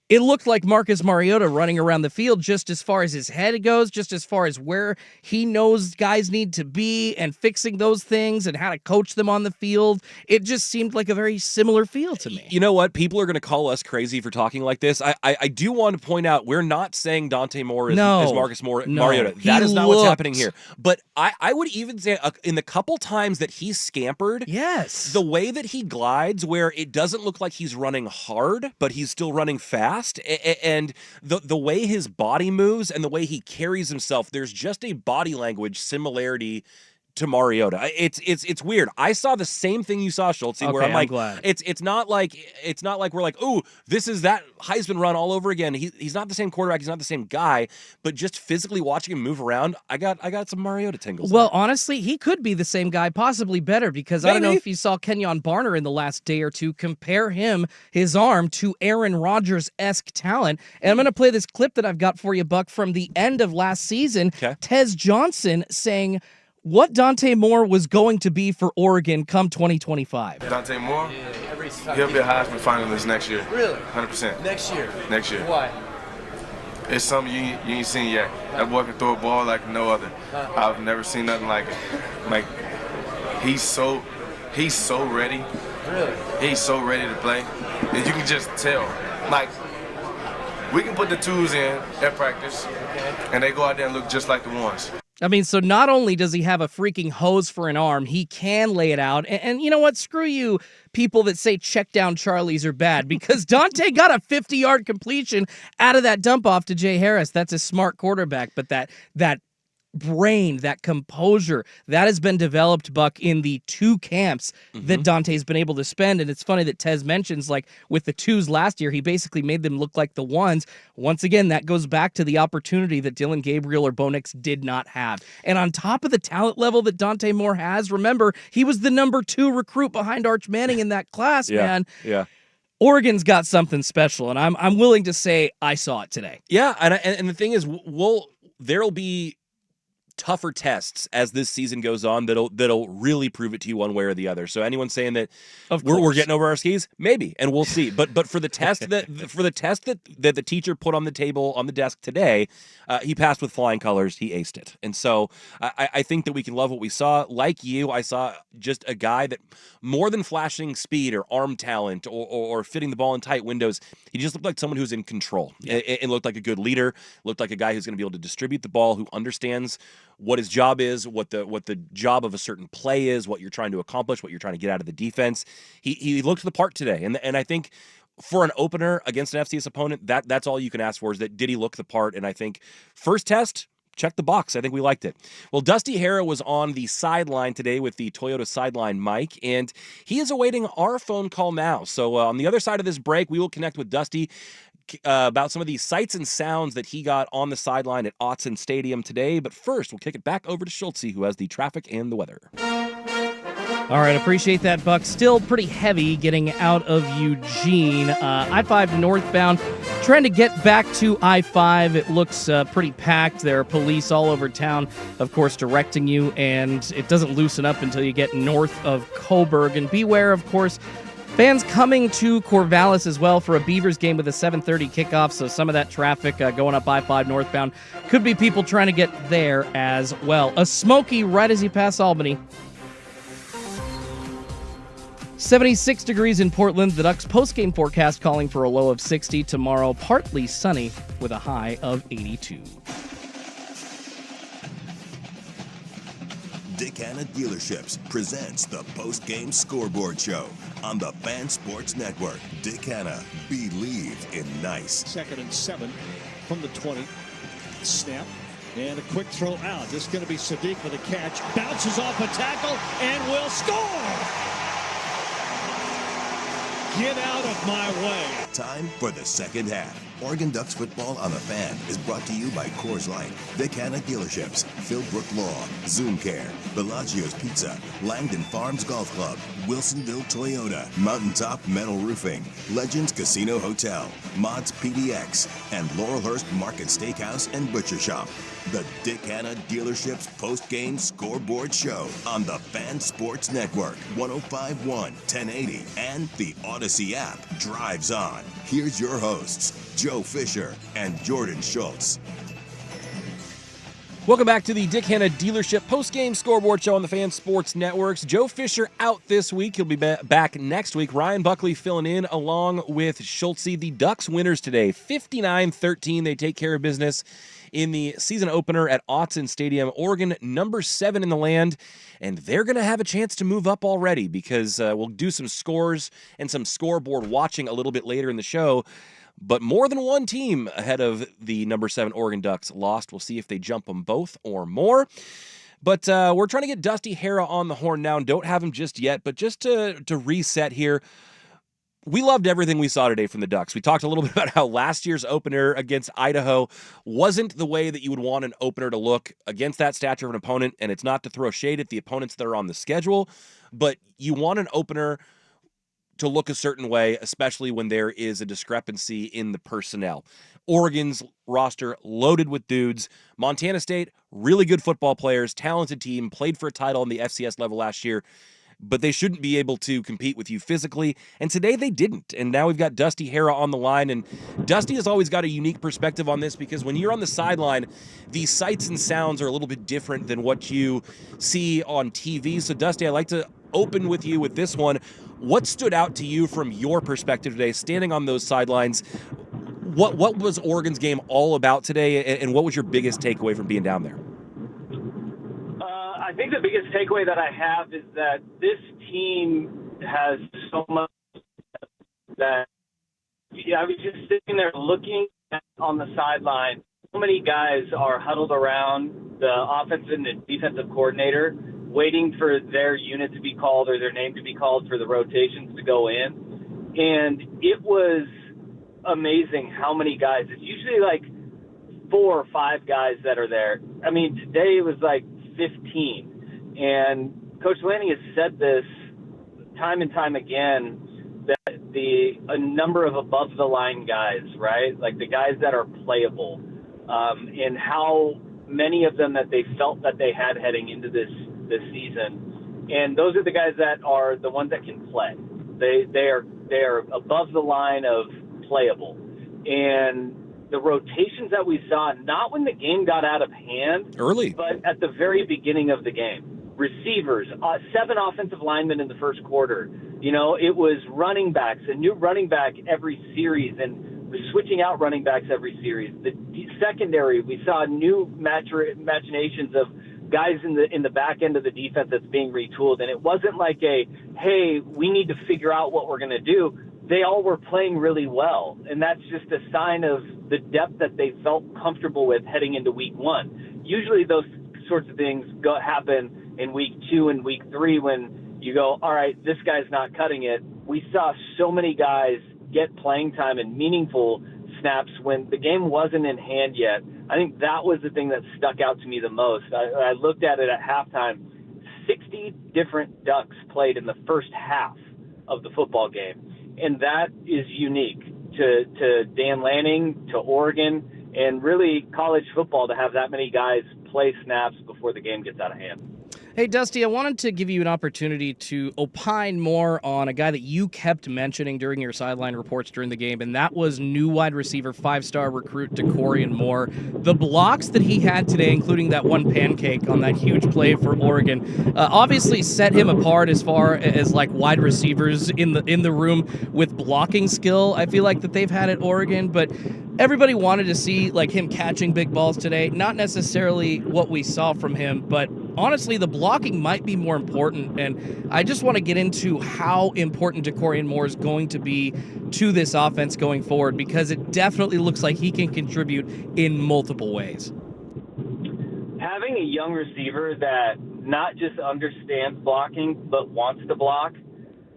S4: It looked like Marcus Mariota running around the field, just as far as his head goes, just as far as where he knows guys need to be and fixing those things and how to coach them on the field. It just seemed like a very similar feel to me.
S3: You know what? People are going to call us crazy for talking like this. I do want to point out, we're not saying Dante Moore is Marcus Mariota. That is not what's happening here. But I would even say in the couple times that he scampered, the way that he glides, where it doesn't look like he's running hard, but he's still running fast, and the way his body moves and the way he carries himself, there's just a body language similarity to Mariota. It's weird. I saw the same thing you saw, Schultz, where I'm like, it's not like we're like, oh, this is that Heisman run all over again. He's not the same quarterback. He's not the same guy. But just physically watching him move around, I got some Mariota tingles.
S4: Well, honestly, he could be the same guy, possibly better, because I don't know if you saw Kenyon Barner in the last day or two compare his arm to Aaron Rodgers-esque talent. And I'm going to play this clip that I've got for you, Buck, from the end of last season. Tez Johnson saying what Dante Moore was going to be for Oregon come 2025.
S8: Dante Moore? He'll be a Heisman finalist next year.
S9: Really?
S8: 100%.
S9: Next year?
S8: Next year.
S9: Why?
S8: It's something you ain't seen yet. That boy can throw a ball like no other. I've never seen nothing like it. Like, he's so ready. Really? He's so ready to play. And you can just tell. Like, we can put the twos in at practice, and they go out there and look just like the ones.
S4: I mean, so not only does he have a freaking hose for an arm, he can lay it out. And you know what? Screw you, people that say check down Charlies are bad, because Dante got a 50-yard completion out of that dump off to Jay Harris. That's a smart quarterback, but that brain, that composure, that has been developed, Buck, in the two camps that Dante's been able to spend. And it's funny that Tez mentions, like, with the twos last year, he basically made them look like the ones. Once again, that goes back to the opportunity that Dylan Gabriel or Bo Nix did not have. And on top of the talent level that Dante Moore has, remember, he was the number 2 recruit behind Arch Manning in that class, man.
S3: Yeah.
S4: Oregon's got something special, and I'm willing to say I saw it today.
S3: Yeah, and the thing is, there'll be tougher tests as this season goes on that'll really prove it to you one way or the other. So anyone saying that we're getting over our skis, maybe, and we'll see. But for the test that the teacher put on the table on the desk today, he passed with flying colors. He aced it. And so I think that we can love what we saw. Like you, I saw just a guy that, more than flashing speed or arm talent or fitting the ball in tight windows, he just looked like someone who's in control. It looked like a good leader, looked like a guy who's going to be able to distribute the ball, who understands what his job is, what the job of a certain play is, what you're trying to accomplish, what you're trying to get out of the defense. He looked the part today. And I think for an opener against an FCS opponent, that's all you can ask for, is that did he look the part? And I think first test, check the box. I think we liked it. Well, Dusty Hara was on the sideline today with the Toyota sideline mic, and he is awaiting our phone call now. So on the other side of this break, we will connect with Dusty about some of the sights and sounds that he got on the sideline at Autzen Stadium today. But first, we'll kick it back over to Schultze, who has the traffic and the weather.
S4: All right, appreciate that, Buck. Still pretty heavy getting out of Eugene. I-5 northbound, trying to get back to I-5. It looks pretty packed. There are police all over town, of course, directing you, and it doesn't loosen up until you get north of Coburg. And beware, of course, fans coming to Corvallis as well for a Beavers game with a 7:30 kickoff, so some of that traffic going up I-5 northbound could be people trying to get there as well. A smoky right as you pass Albany. 76 degrees in Portland. The Ducks postgame forecast calling for a low of 60. Tomorrow, partly sunny with a high of 82.
S1: Dick Hanna Dealerships presents the Postgame Scoreboard Show on the Fan Sports Network. Dick Hanna, believe in nice.
S2: 2nd and 7 from the 20. Snap. And a quick throw out. This is going to be Sadiq with a catch. Bounces off a tackle and will score! Get out of my way.
S1: Time for the second half. Oregon Ducks football on the Fan is brought to you by Coors Light, Dick Hanna Dealerships, Philbrook Law, Zoom Care, Bellagio's Pizza, Langdon Farms Golf Club, Wilsonville Toyota, Mountaintop Metal Roofing, Legends Casino Hotel, Mods PDX, and Laurelhurst Market Steakhouse and Butcher Shop. The Dick Hanna Dealerships post-game scoreboard show on the Fan Sports Network, 105.1, 1080, and the Odyssey app. Drives on. Here's your hosts, Joe Fisher and Jordan Schultz.
S3: Welcome back to the Dick Hanna Dealership post-game scoreboard show on the Fan Sports Networks. Joe Fisher out this week. He'll be back next week. Ryan Buckley filling in along with Schultze. The Ducks winners today, 59-13. They take care of business in the season opener at Autzen Stadium. Oregon, number 7 in the land, and they're going to have a chance to move up already because we'll do some scores and some scoreboard watching a little bit later in the show. But more than one team ahead of the number 7 Oregon Ducks lost. We'll see if they jump them both or more. But we're trying to get Dusty Hara on the horn now, and don't have him just yet. But just to reset here, we loved everything we saw today from the Ducks. We talked a little bit about how last year's opener against Idaho wasn't the way that you would want an opener to look against that stature of an opponent, and it's not to throw shade at the opponents that are on the schedule, but you want an opener to look a certain way, especially when there is a discrepancy in the personnel. Oregon's roster loaded with dudes. Montana State, really good football players, talented team, played for a title on the FCS level last year, but they shouldn't be able to compete with you physically. And today they didn't. And now we've got Dusty Hara on the line. And Dusty has always got a unique perspective on this because when you're on the sideline, the sights and sounds are a little bit different than what you see on TV. So Dusty, I'd like to open with you with this one. What stood out to you from your perspective today, standing on those sidelines? What was Oregon's game all about today, and what was your biggest takeaway from being down there?
S9: I think the biggest takeaway that I have is that this team has so much that I was just sitting there looking on the sideline. So many guys are huddled around the offensive and the defensive coordinator, waiting for their unit to be called or their name to be called for the rotations to go in. And it was amazing how many guys. It's usually like 4 or 5 guys that are there. I mean, today it was like 15. And Coach Lanning has said this time and time again, that a number of above-the-line guys, right, like the guys that are playable, and how many of them that they felt that they had heading into this season. And those are the guys that are the ones that can play. They are above the line of playable. And the rotations that we saw, not when the game got out of hand,
S3: early,
S9: but at the very beginning of the game. Receivers, 7 offensive linemen in the first quarter. You know, it was running backs, a new running back every series, and we're switching out running backs every series. The secondary, we saw new machinations of guys in the back end of the defense that's being retooled. And it wasn't like hey, we need to figure out what we're going to do. They all were playing really well. And that's just a sign of the depth that they felt comfortable with heading into week 1. Usually those sorts of things happen in week 2 and week 3 when you go, all right, this guy's not cutting it. We saw so many guys get playing time and meaningful snaps when the game wasn't in hand yet. I think that was the thing that stuck out to me the most. I looked at it at halftime. 60 different Ducks played in the first half of the football game. And that is unique to Dan Lanning, to Oregon, and really college football to have that many guys play snaps before the game gets out of hand.
S4: Hey, Dusty, I wanted to give you an opportunity to opine more on a guy that you kept mentioning during your sideline reports during the game, and that was new wide receiver, 5-star recruit Dante Moore. The blocks that he had today, including that one pancake on that huge play for Oregon, obviously set him apart as far as like wide receivers in the room with blocking skill. I feel like that they've had at Oregon, but everybody wanted to see like him catching big balls today. Not necessarily what we saw from him, but honestly, the blocking might be more important, and I just want to get into how important Dante Moore is going to be to this offense going forward, because it definitely looks like he can contribute in multiple ways.
S9: Having a young receiver that not just understands blocking but wants to block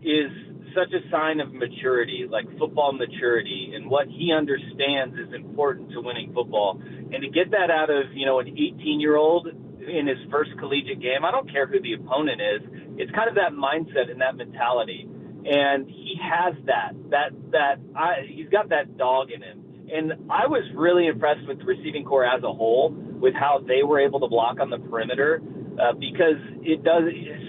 S9: is such a sign of maturity, like football maturity, and what he understands is important to winning football. And to get that out of, an 18-year-old in his first collegiate game, I don't care who the opponent is, it's kind of that mindset and that mentality. And he has he's got that dog in him. And I was really impressed with the receiving corps as a whole, with how they were able to block on the perimeter, because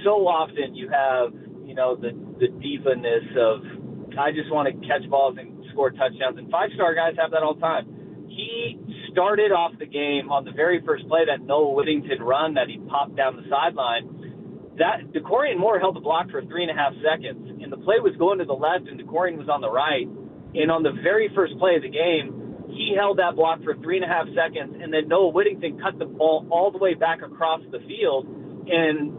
S9: so often you have, the diva-ness of, I just want to catch balls and score touchdowns. And 5-star guys have that all the time. He started off the game on the very first play, that Noah Whittington run that he popped down the sideline. That Dante Moore held the block for 3.5 seconds, and the play was going to the left and Dante was on the right. And on the very first play of the game, he held that block for 3.5 seconds, and then Noah Whittington cut the ball all the way back across the field. And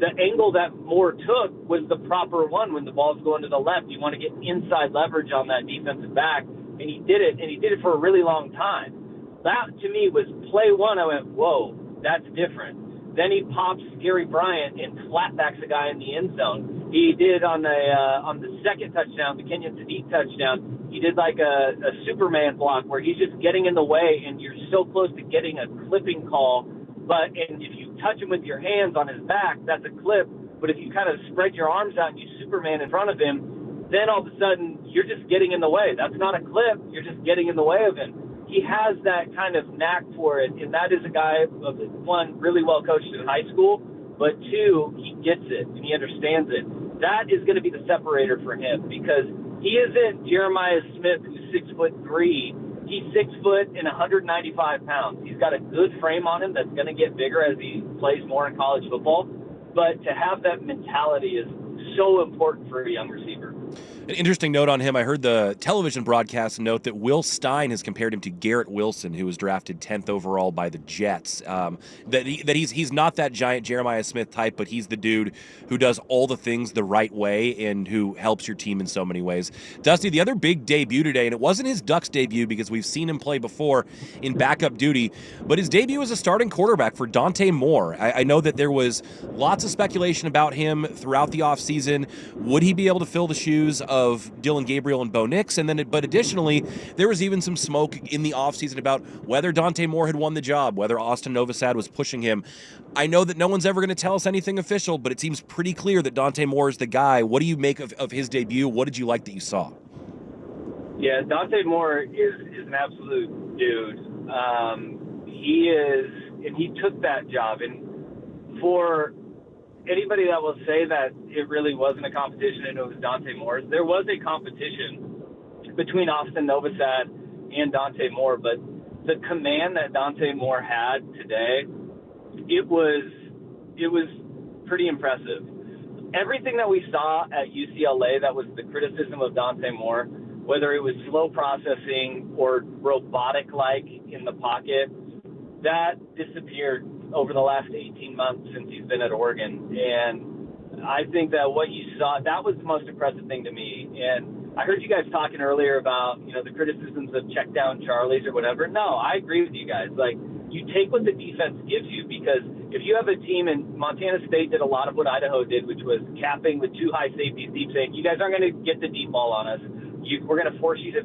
S9: the angle that Moore took was the proper one when the ball's going to the left. You want to get inside leverage on that defensive back, and he did it for a really long time. That, to me, was play one. I went, whoa, that's different. Then he pops Gary Bryant and flatbacks a guy in the end zone. He did on the second touchdown, the Kenyon Sadiq touchdown, he did like a Superman block where he's just getting in the way, and you're so close to getting a clipping call. And if you touch him with your hands on his back, that's a clip. But if you kind of spread your arms out and you Superman in front of him, then all of a sudden you're just getting in the way. That's not a clip. You're just getting in the way of him. He has that kind of knack for it, and that is a guy, one, really well coached in high school, but two, he gets it and he understands it. That is going to be the separator for him, because he isn't Jeremiah Smith, who's 6'3". He's 6 foot and 195 pounds. He's got a good frame on him that's going to get bigger as he plays more in college football. But to have that mentality is so important for a young receiver.
S3: An interesting note on him, I heard the television broadcast note that Will Stein has compared him to Garrett Wilson, who was drafted 10th overall by the Jets. That he's not that giant Jeremiah Smith type, but he's the dude who does all the things the right way and who helps your team in so many ways. Dusty, the other big debut today, and it wasn't his Ducks debut because we've seen him play before in backup duty, but his debut as a starting quarterback for Dante Moore. I know that there was lots of speculation about him throughout the offseason. Would he be able to fill the shoes of Dylan Gabriel and Bo Nix? But additionally, there was even some smoke in the offseason about whether Dante Moore had won the job, whether Austin Novosad was pushing him. I know that no one's ever going to tell us anything official, but it seems pretty clear that Dante Moore is the guy. What do you make of his debut? What did you like that you saw?
S9: Yeah, Dante Moore is an absolute dude. He is, and he took that job. And for anybody that will say that it really wasn't a competition and it was Dante Moore's, there was a competition between Austin Novosad and Dante Moore, but the command that Dante Moore had today, it was pretty impressive. Everything that we saw at UCLA that was the criticism of Dante Moore, whether it was slow processing or robotic-like in the pocket, that disappeared over the last 18 months since he's been at Oregon. And I think that what you saw, that was the most impressive thing to me. And I heard you guys talking earlier about, the criticisms of check down Charlies or whatever. No, I agree with you guys. Like, you take what the defense gives you, because if you have a team, and Montana State did a lot of what Idaho did, which was capping with two high safeties deep, saying, you guys aren't going to get the deep ball on us. We're going to force you to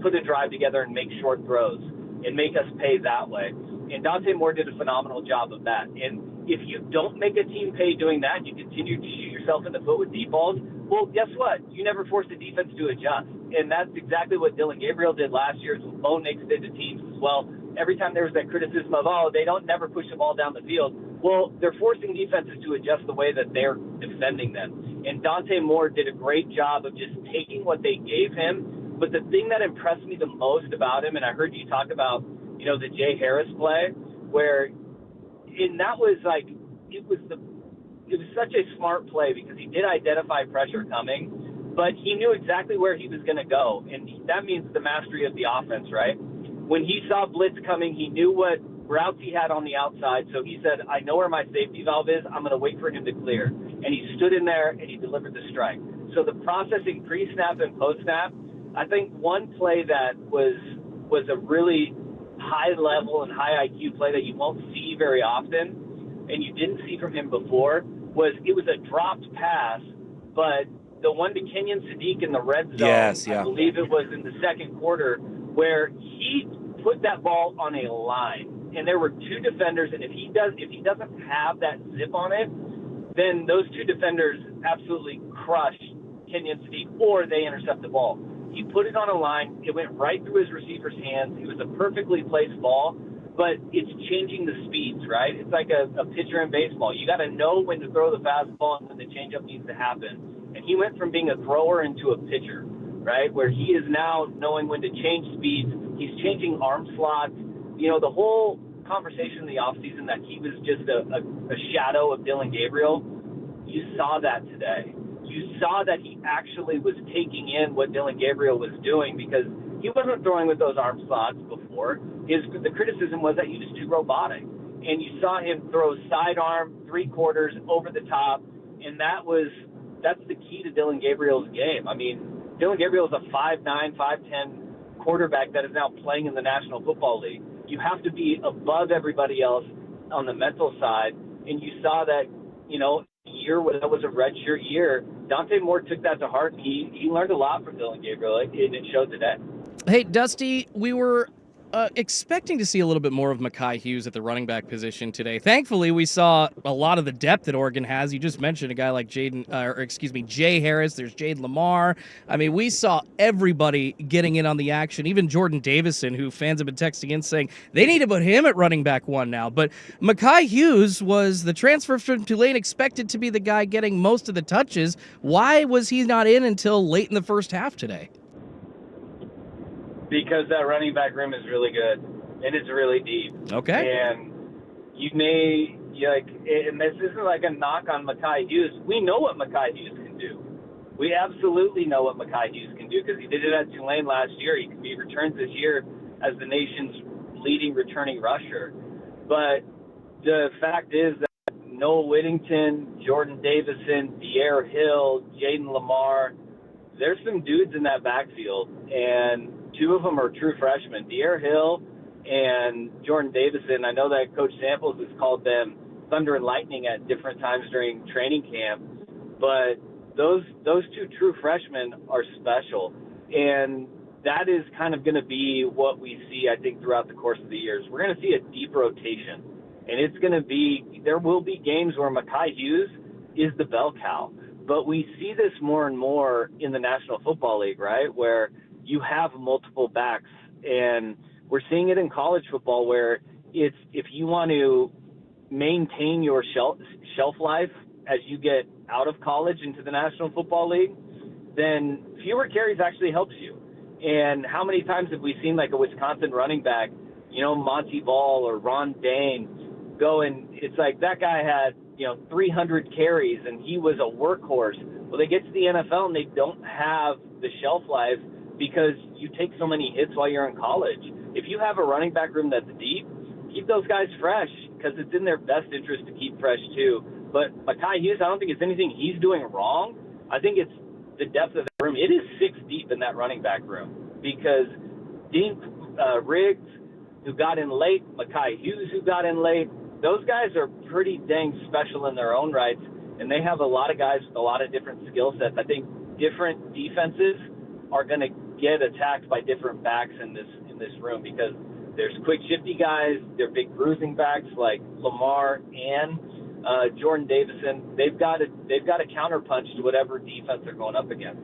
S9: put a drive together and make short throws and make us pay that way. And Dante Moore did a phenomenal job of that. And if you don't make a team pay doing that, you continue to shoot yourself in the foot with deep balls, well, guess what? You never force the defense to adjust. And that's exactly what Dylan Gabriel did last year. It's what Bo Nix did to teams as well. Every time there was that criticism of, they don't never push the ball down the field. Well, they're forcing defenses to adjust the way that they're defending them. And Dante Moore did a great job of just taking what they gave him. But the thing that impressed me the most about him, and I heard you talk about, the Jay Harris play, and that was like, it was such a smart play because he did identify pressure coming, but he knew exactly where he was going to go. And that means the mastery of the offense, right? When he saw blitz coming, he knew what routes he had on the outside. So he said, I know where my safety valve is. I'm going to wait for him to clear. And he stood in there and he delivered the strike. So the processing pre-snap and post-snap, I think one play that was a really high level and high IQ play that you won't see very often, and you didn't see from him before, was it was a dropped pass, but the one to Kenyon Sadiq in the red zone,
S3: yes, yeah.
S9: I believe it was in the second quarter, where he put that ball on a line, and there were two defenders, and if he doesn't have that zip on it, then those two defenders absolutely crush Kenyon Sadiq, or they intercept the ball. He put it on a line. It went right through his receiver's hands. It was a perfectly placed ball, but it's changing the speeds, right? It's like a pitcher in baseball. You got to know when to throw the fastball and when the changeup needs to happen. And he went from being a thrower into a pitcher, right, where he is now knowing when to change speeds. He's changing arm slots. The whole conversation in the offseason that he was just a shadow of Dylan Gabriel, you saw that today. You saw that he actually was taking in what Dylan Gabriel was doing, because he wasn't throwing with those arm slots before. The criticism was that he was too robotic. And you saw him throw sidearm, 3/4, over the top, and that's the key to Dylan Gabriel's game. I mean, Dylan Gabriel is a 5'9", 5'10" quarterback that is now playing in the National Football League. You have to be above everybody else on the mental side, and you saw that, year where that was a redshirt year, Dante Moore took that to heart. He learned a lot from Dylan Gabriel, and it showed today.
S4: Hey, Dusty, we were expecting to see a little bit more of Mekhi Hughes at the running back position today. Thankfully, we saw a lot of the depth that Oregon has. You just mentioned a guy like Jay Harris. There's Jade Lamar. I mean, we saw everybody getting in on the action, even Jordan Davison, who fans have been texting in saying they need to put him at running back 1 now. But Mekhi Hughes was the transfer from Tulane, expected to be the guy getting most of the touches. Why was he not in until late in the first half today?
S9: Because that running back room is really good, and it's really deep.
S4: Okay.
S9: And you may And this isn't like a knock on Mekhi Hughes. We know what Mekhi Hughes can do. We absolutely know what Mekhi Hughes can do because he did it at Tulane last year. He returns this year as the nation's leading returning rusher. But the fact is that Noah Whittington, Jordan Davison, De'Aaron Hill, Jaden Lamar, there's some dudes in that backfield, and two of them are true freshmen. De'Aaron Hill and Jordan Davison, I know that Coach Samples has called them thunder and lightning at different times during training camp, but those two true freshmen are special, and that is kind of going to be what we see, I think, throughout the course of the years. We're going to see a deep rotation, and there will be games where Mekhi Hughes is the bell cow, but we see this more and more in the National Football League, right, where you have multiple backs, and we're seeing it in college football where if you want to maintain your shelf life as you get out of college into the National Football League, then fewer carries actually helps you. And how many times have we seen like a Wisconsin running back, Monty Ball or Ron Dane, go and it's like that guy had, 300 carries and he was a workhorse. Well, they get to the NFL and they don't have the shelf life because you take so many hits while you're in college. If you have a running back room that's deep, keep those guys fresh because it's in their best interest to keep fresh too. But Mekhi Hughes, I don't think it's anything he's doing wrong. I think it's the depth of the room. It is 6 deep in that running back room because Dean Riggs, who got in late, Mekhi Hughes, who got in late, those guys are pretty dang special in their own rights, and they have a lot of guys with a lot of different skill sets. I think different defenses are going to get attacked by different backs in this room because there's quick, shifty guys. They're big bruising backs like Lamar and Jordan Davison. They've got a counterpunch to whatever defense they're going up against.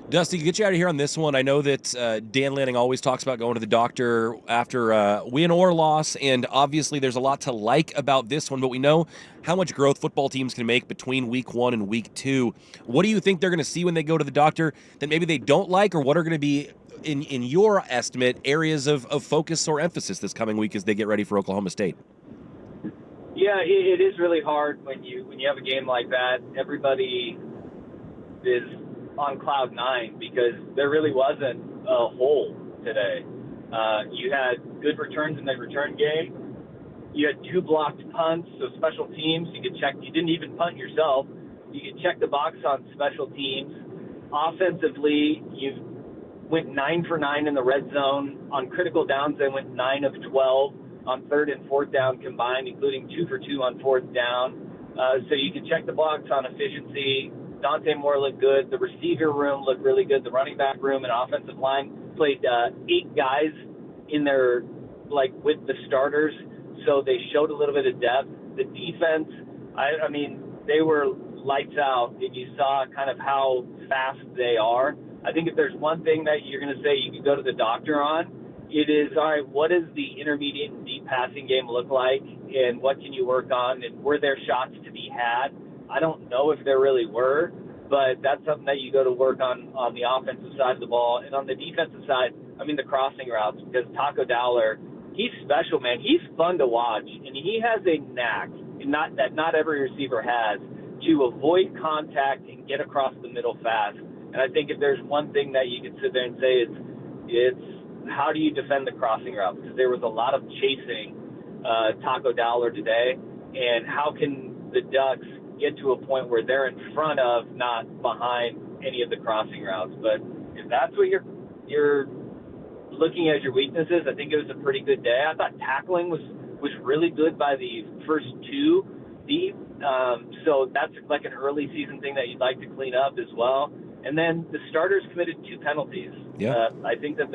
S3: Dusty, get you out of here on this one. I know that Dan Lanning always talks about going to the doctor after win or loss, and obviously there's a lot to like about this one, but we know how much growth football teams can make between week 1 and week 2. What do you think they're going to see when they go to the doctor that maybe they don't like, or what are going to be, in your estimate, areas of focus or emphasis this coming week as they get ready for Oklahoma State?
S9: Yeah, it is really hard when you have a game like that. Everybody is on cloud 9 because there really wasn't a hole today. You had good returns in the return game. You had 2 blocked punts, so special teams. You could check. You didn't even punt yourself. You could check the box on special teams. Offensively, you went 9 for 9 in the red zone. On critical downs, they went 9 of 12 on 3rd and 4th down combined, including 2 for 2 on 4th down. So you can check the box on efficiency. Dante Moore looked good. The receiver room looked really good. The running back room and offensive line played 8 guys in their, with the starters. So they showed a little bit of depth. The defense, I mean, they were lights out, and you saw kind of how fast they are. I think if there's one thing that you're going to say you can go to the doctor on, it is, all right, what does the intermediate and deep passing game look like, and what can you work on, and were there shots to be had? I don't know if there really were, but that's something that you go to work on the offensive side of the ball. And on the defensive side, I mean, the crossing routes, because Taco Dowler, he's special, man. He's fun to watch, and he has a knack, that not every receiver has, to avoid contact and get across the middle fast. And I think if there's one thing that you can sit there and say, it's how do you defend the crossing route? Because there was a lot of chasing Taco Dowler today, and how can the Ducks get to a point where they're in front of, not behind any of the crossing routes? But if that's what you're looking at your weaknesses, I think it was a pretty good day. I thought tackling was really good by the first 2 deep. So that's like an early season thing that you'd like to clean up as well. And then the starters committed 2 penalties.
S3: Yeah.
S9: I think that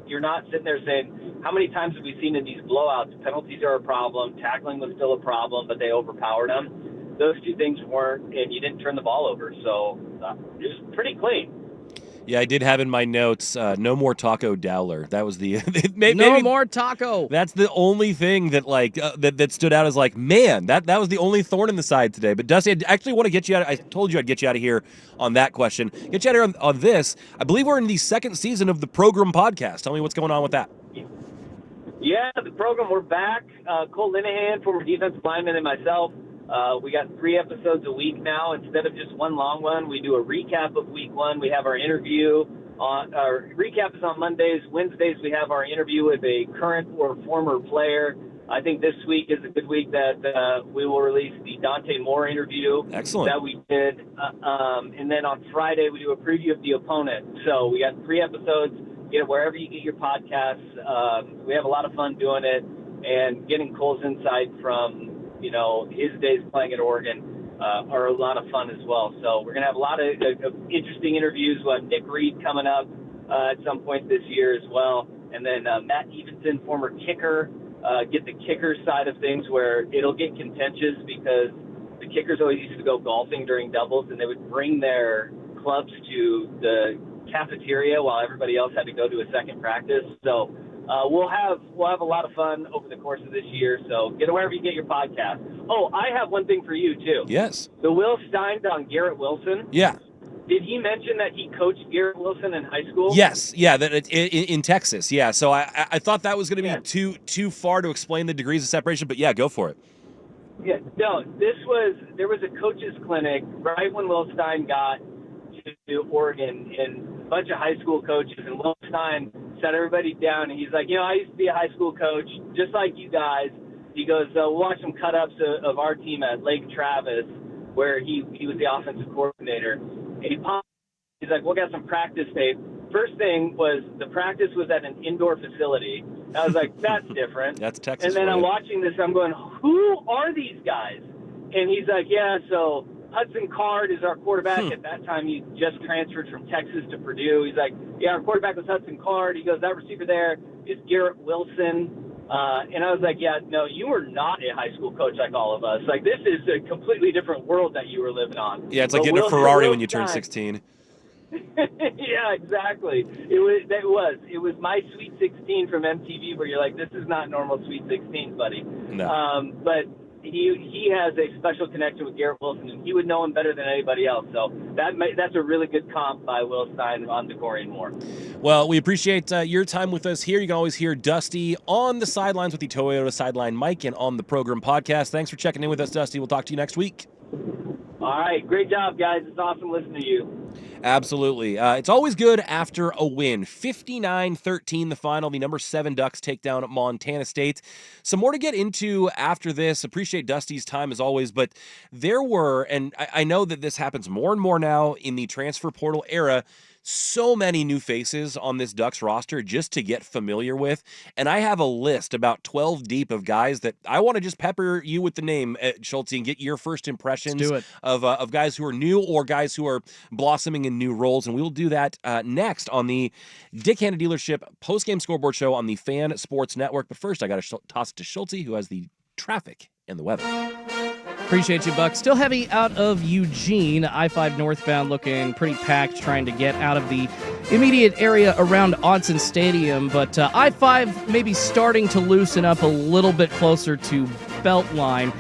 S9: you're not sitting there saying, how many times have we seen in these blowouts, penalties are a problem, tackling was still a problem, but they overpowered them. Those 2 things weren't, and you didn't turn the ball over. So it was pretty clean.
S3: Yeah, I did have in my notes, no more Taco Dowler. That was the
S4: no more taco.
S3: That's the only thing that that stood out as man, that was the only thorn in the side today. But Dusty, I actually want to get you out. I told you I'd get you out of here on that question. Get you out of here on this. I believe we're in the 2nd season of the Program podcast. Tell me what's going on with that.
S9: Yeah, the program, we're back. Cole Linehan, former defensive lineman, and myself. We got 3 episodes a week now. Instead of just one long one, we do a recap of week 1. We have our interview. Our recap is on Mondays. Wednesdays, we have our interview with a current or former player. I think this week is a good week that we will release the Dante Moore interview.
S3: Excellent.
S9: That we did. And then on Friday, we do a preview of the opponent. So we got 3 episodes. Get it wherever you get your podcasts. We have a lot of fun doing it and getting Cole's insight from, his days playing at Oregon are a lot of fun as well. So we're going to have a lot of interesting interviews. We'll have Nick Reed coming up at some point this year as well. And then Matt Evenson, former kicker, get the kicker side of things where it'll get contentious because the kickers always used to go golfing during doubles, and they would bring their clubs to the cafeteria while everybody else had to go to a second practice. So we'll have a lot of fun over the course of this year. So get it wherever you get your podcast. Oh, I have one thing for you too.
S3: Yes.
S9: The Will Stein on Garrett Wilson.
S3: Yeah.
S9: Did he mention that he coached Garrett Wilson in high school?
S3: Yes, yeah, that in Texas, yeah. So I thought that was going to be too far to explain the degrees of separation, but yeah, go for it.
S9: Yeah, no, there was a coaches clinic right when Will Stein got to Oregon, and a bunch of high school coaches, and Will Stein sat everybody down, and he's like, I used to be a high school coach, just like you guys. He goes, we'll watch some cut-ups of our team at Lake Travis, where he was the offensive coordinator. And he's like, we'll get some practice tape. First thing was the practice was at an indoor facility. I was like, that's different.
S3: That's Texas.
S9: And then I'm watching this, I'm going, who are these guys? And he's like, so Hudson Card is our quarterback. At that time, he just transferred from Texas to Purdue. He's like, our quarterback was Hudson Card. He goes, that receiver there is Garrett Wilson. And I was like, no, you were not a high school coach like all of us. Like, this is a completely different world that you were living on.
S3: Yeah, it's like getting a Ferrari when you turn 16.
S9: Yeah, exactly. It was my Sweet 16 from MTV, where you're like, this is not normal Sweet 16, buddy.
S3: No.
S9: But he has a special connection with Garrett Wilson, and he would know him better than anybody else. So that's a really good comp by Will Stein on Degorian Moore.
S3: Well, we appreciate your time with us here. You can always hear Dusty on the sidelines with the Toyota Sideline Mic and on the program podcast. Thanks for checking in with us, Dusty. We'll talk to you next week.
S9: All right. Great job, guys. It's awesome listening to you.
S3: Absolutely. It's always good after a win. 59-13 the final. The number 7 Ducks take down Montana State. Some more to get into after this. Appreciate Dusty's time as always, but there were, and I know that this happens more and more now in the transfer portal era, so many new faces on this Ducks roster just to get familiar with. And I have a list about 12 deep of guys that I want to just pepper you with the name, Schulte, and get your first impressions of guys who are new or guys who are blossoming in new roles. And we will do that next on the Dick Hanna Dealership postgame scoreboard show on the Fan Sports Network. But first, I got to toss it to Schulte, who has the traffic and the weather.
S4: Appreciate you, Buck. Still heavy out of Eugene. I-5 northbound looking pretty packed, trying to get out of the immediate area around Autzen Stadium. But I-5 maybe starting to loosen up a little bit closer to Beltline,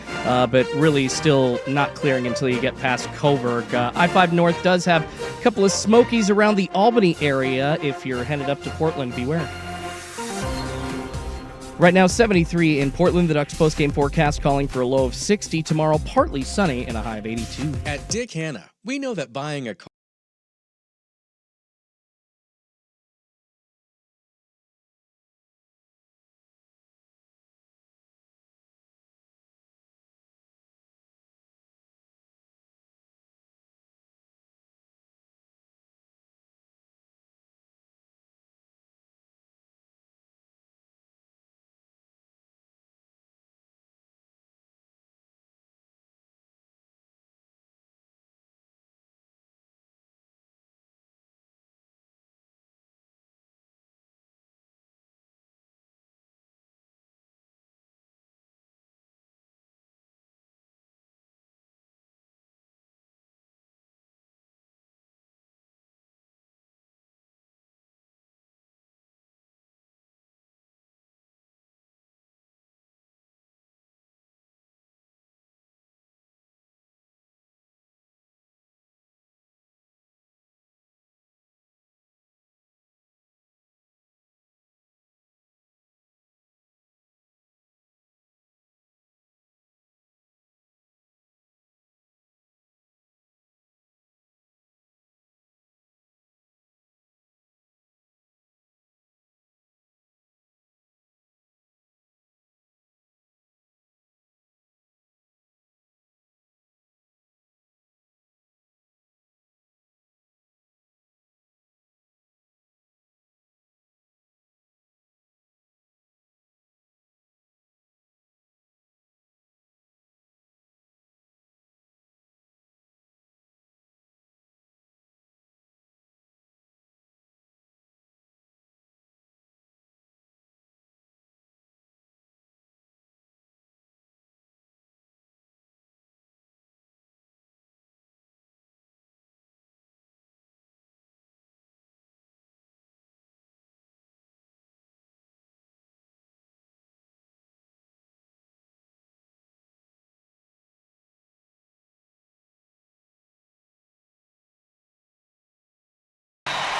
S4: but really still not clearing until you get past Coburg. I-5 North does have a couple of smokies around the Albany area. If you're headed up to Portland, beware. Right now, 73 in Portland. The Ducks postgame forecast calling for a low of 60. Tomorrow, partly sunny and a high of 82.
S10: At Dick Hanna, we know that buying a car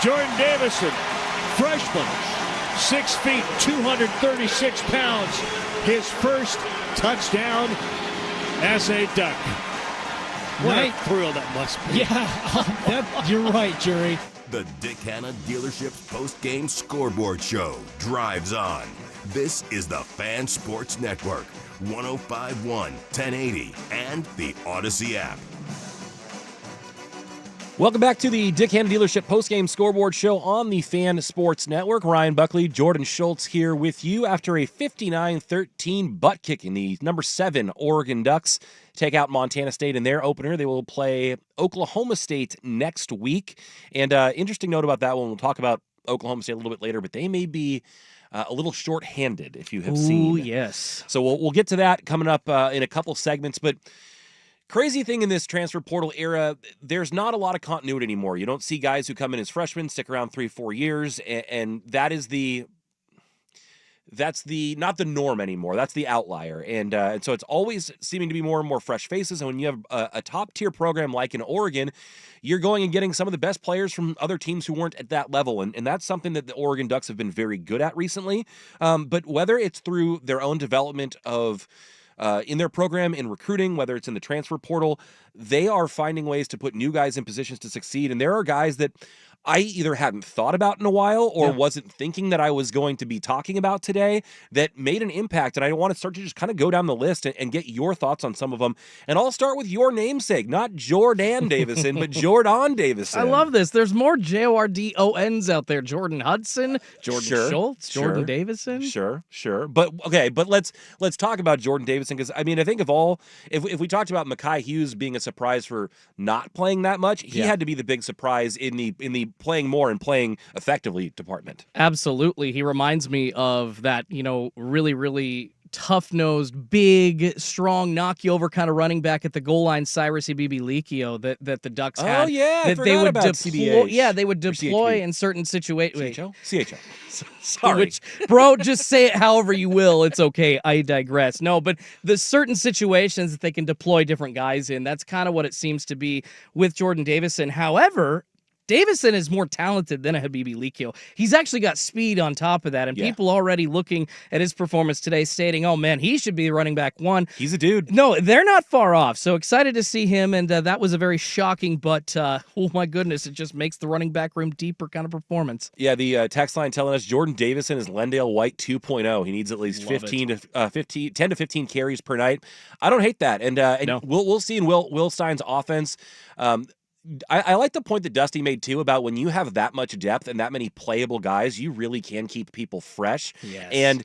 S2: Jordan Davison, freshman, 6 feet, 236 pounds. His first touchdown as a Duck. What a thrill that must be.
S11: Yeah, you're right, Jerry.
S1: The Dick Hanna Dealership's post-game scoreboard show drives on. This is the Fan Sports Network, 105.1, 1080, and the Odyssey app.
S3: Welcome back to the Dick Hanna Dealership postgame scoreboard show on the Fan Sports Network. Ryan Buckley, Jordan Schultz here with you after a 59-13 butt kicking. The number 7 Oregon Ducks take out Montana State in their opener. They will play Oklahoma State next week. And interesting note about that one, we'll talk about Oklahoma State a little bit later, but they may be a little short-handed, if you have seen.
S4: Ooh, yes.
S3: So we'll get to that coming up in a couple segments, but crazy thing in this transfer portal era, there's not a lot of continuity anymore. You don't see guys who come in as freshmen, stick around 3-4 years, and that is that's not the norm anymore. That's the outlier. And so it's always seeming to be more and more fresh faces. And when you have a top-tier program like in Oregon, you're going and getting some of the best players from other teams who weren't at that level. And that's something that the Oregon Ducks have been very good at recently. But whether it's through their own development of in their program, in recruiting, whether it's in the transfer portal, they are finding ways to put new guys in positions to succeed. And there are guys that I either hadn't thought about in a while or wasn't thinking that I was going to be talking about today that made an impact. And I want to start to just kind of go down the list and get your thoughts on some of them. And I'll start with your namesake, not Jordan Davison, but Jordan Davison.
S4: I love this. There's more Jordons out there. Jordan Hudson, Jordan Schultz, Jordan Davison.
S3: Sure. But okay, but let's talk about Jordan Davison, because I mean, I think if we talked about Mekhi Hughes being a surprise for not playing that much, he had to be the big surprise in the playing more and playing effectively department.
S4: Absolutely. He reminds me of that, really, really tough-nosed, big, strong, knock-you-over kind of running back at the goal line, Cyrus Ibilikio, that the Ducks had.
S3: Oh, yeah,
S4: that
S3: they would deploy.
S4: Yeah, they would deploy in certain situations.
S3: CHO.
S4: Sorry. Bro, just say it however you will. It's okay. I digress. No, but the certain situations that they can deploy different guys in, that's kind of what it seems to be with Jordan Davison. However, Davison is more talented than a Habibi Likio. He's actually got speed on top of that, and people already looking at his performance today stating, oh, man, he should be running back 1.
S3: He's a dude.
S4: No, they're not far off, so excited to see him, and that was a very shocking, but, oh, my goodness, it just makes the running back room deeper kind of performance.
S3: Yeah, the text line telling us Jordan Davison is Lendale White 2.0. He needs at least 10 to 15 carries per night. I don't hate that, and we'll see in Will Stein's offense. I like the point that Dusty made, too, about when you have that much depth and that many playable guys, you really can keep people fresh.
S4: Yes.
S3: And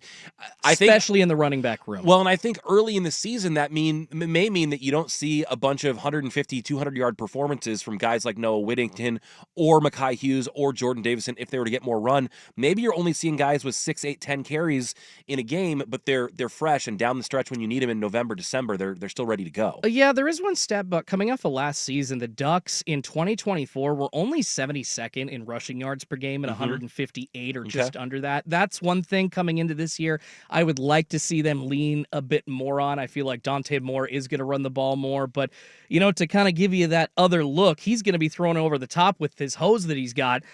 S3: I think,
S4: especially in the running back room.
S3: Well, and I think early in the season, that may mean that you don't see a bunch of 150, 200-yard performances from guys like Noah Whittington or Mekhi Hughes or Jordan Davison if they were to get more run. Maybe you're only seeing guys with 6, 8, 10 carries in a game, but they're fresh, and down the stretch when you need them in November, December, they're still ready to go.
S4: Yeah, there is one stat, but coming off of last season, the Ducks in 2024 were only 72nd in rushing yards per game at 158 or just under that. That's one thing coming into this year I would like to see them lean a bit more on. I feel like Dante Moore is going to run the ball more, but to kind of give you that other look, he's going to be thrown over the top with his hose that he's got.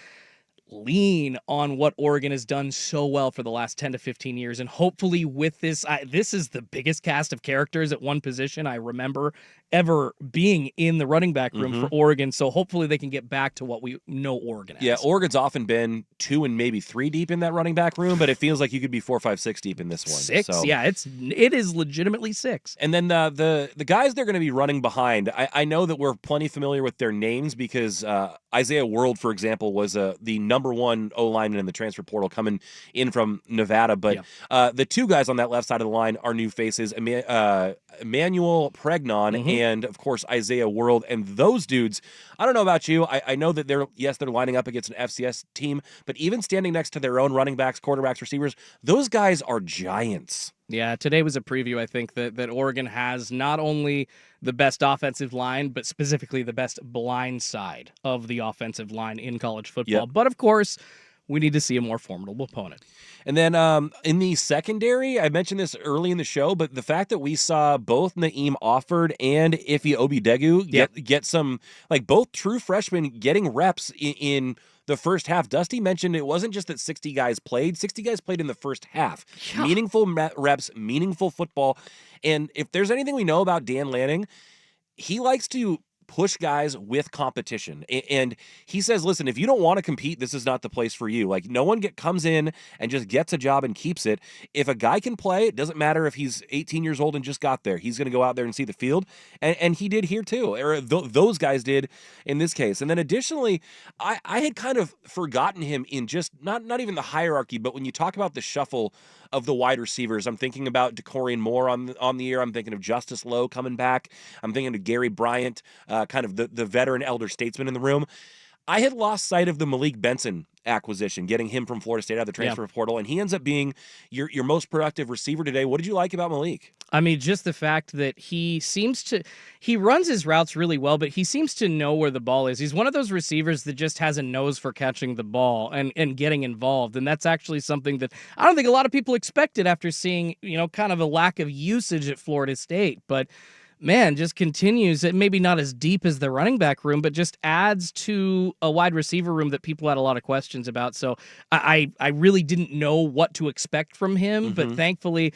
S4: Lean on what Oregon has done so well for the last 10 to 15 years. And hopefully with this, this is the biggest cast of characters at one position I remember ever being in the running back room for Oregon. So hopefully they can get back to what we know Oregon has.
S3: Yeah, Oregon's often been 2 and maybe 3 deep in that running back room, but it feels like you could be 4, 5, 6 deep in this one.
S4: 6?
S3: So.
S4: Yeah, it is legitimately 6.
S3: And then the guys they're going to be running behind, I know that we're plenty familiar with their names because Isaiah World, for example, was the number 1 O-lineman in the transfer portal coming in from Nevada. But the 2 guys on that left side of the line are new faces, Emmanuel Pregnon and, of course, Isaiah World. And those dudes, I don't know about you, I know that they're lining up against an FCS team, but even standing next to their own running backs, quarterbacks, receivers, those guys are giants.
S4: Yeah, today was a preview, I think, that Oregon has not only the best offensive line, but specifically the best blind side of the offensive line in college football. But, of course, we need to see a more formidable opponent.
S3: And then in the secondary, I mentioned this early in the show, but the fact that we saw both Naeem Offord and Ife Obidegu get some, like both true freshmen getting reps in the first half. Dusty mentioned it wasn't just that 60 guys played. 60 guys played in the first half. Yeah. Meaningful reps, meaningful football. And if there's anything we know about Dan Lanning, he likes to push guys with competition. And he says, listen, if you don't want to compete, this is not the place for you. Like, no one comes in and just gets a job and keeps it. If a guy can play, it doesn't matter if he's 18 years old and just got there. He's going to go out there and see the field. And he did here too, or those guys did in this case. And then additionally, I had kind of forgotten him in just not even the hierarchy, but when you talk about the shuffle of the wide receivers, I'm thinking about Decorian Moore on the year. I'm thinking of Justice Lowe coming back. I'm thinking of Gary Bryant, kind of the veteran elder statesman in the room. I had lost sight of the Malik Benson acquisition, getting him from Florida State out of the transfer portal, and he ends up being your most productive receiver today. What did you like about Malik?
S4: I mean, just the fact that he runs his routes really well, but he seems to know where the ball is. He's one of those receivers that just has a nose for catching the ball and getting involved. And that's actually something that I don't think a lot of people expected after seeing, kind of a lack of usage at Florida State. But man, just continues, maybe not as deep as the running back room, but just adds to a wide receiver room that people had a lot of questions about. So I really didn't know what to expect from him, but thankfully,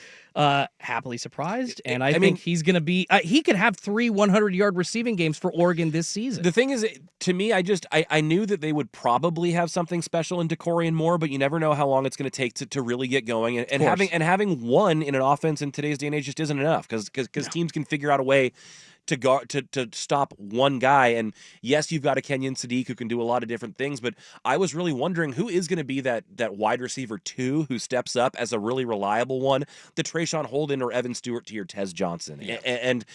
S4: happily surprised. And I think he's going to be, he could have 3 100-yard receiving games for Oregon this season.
S3: The thing is, to me, I knew that they would probably have something special in Decorian Moore, but you never know how long it's going to take to really get going. And having one in an offense in today's day and age just isn't enough because teams can figure out a way to stop one guy. And yes, you've got a Kenyon Sadiq who can do a lot of different things, but I was really wondering who is going to be that wide receiver 2 who steps up as a really reliable one, the Trayshawn Holden or Evan Stewart to your Tez Johnson. Yeah. And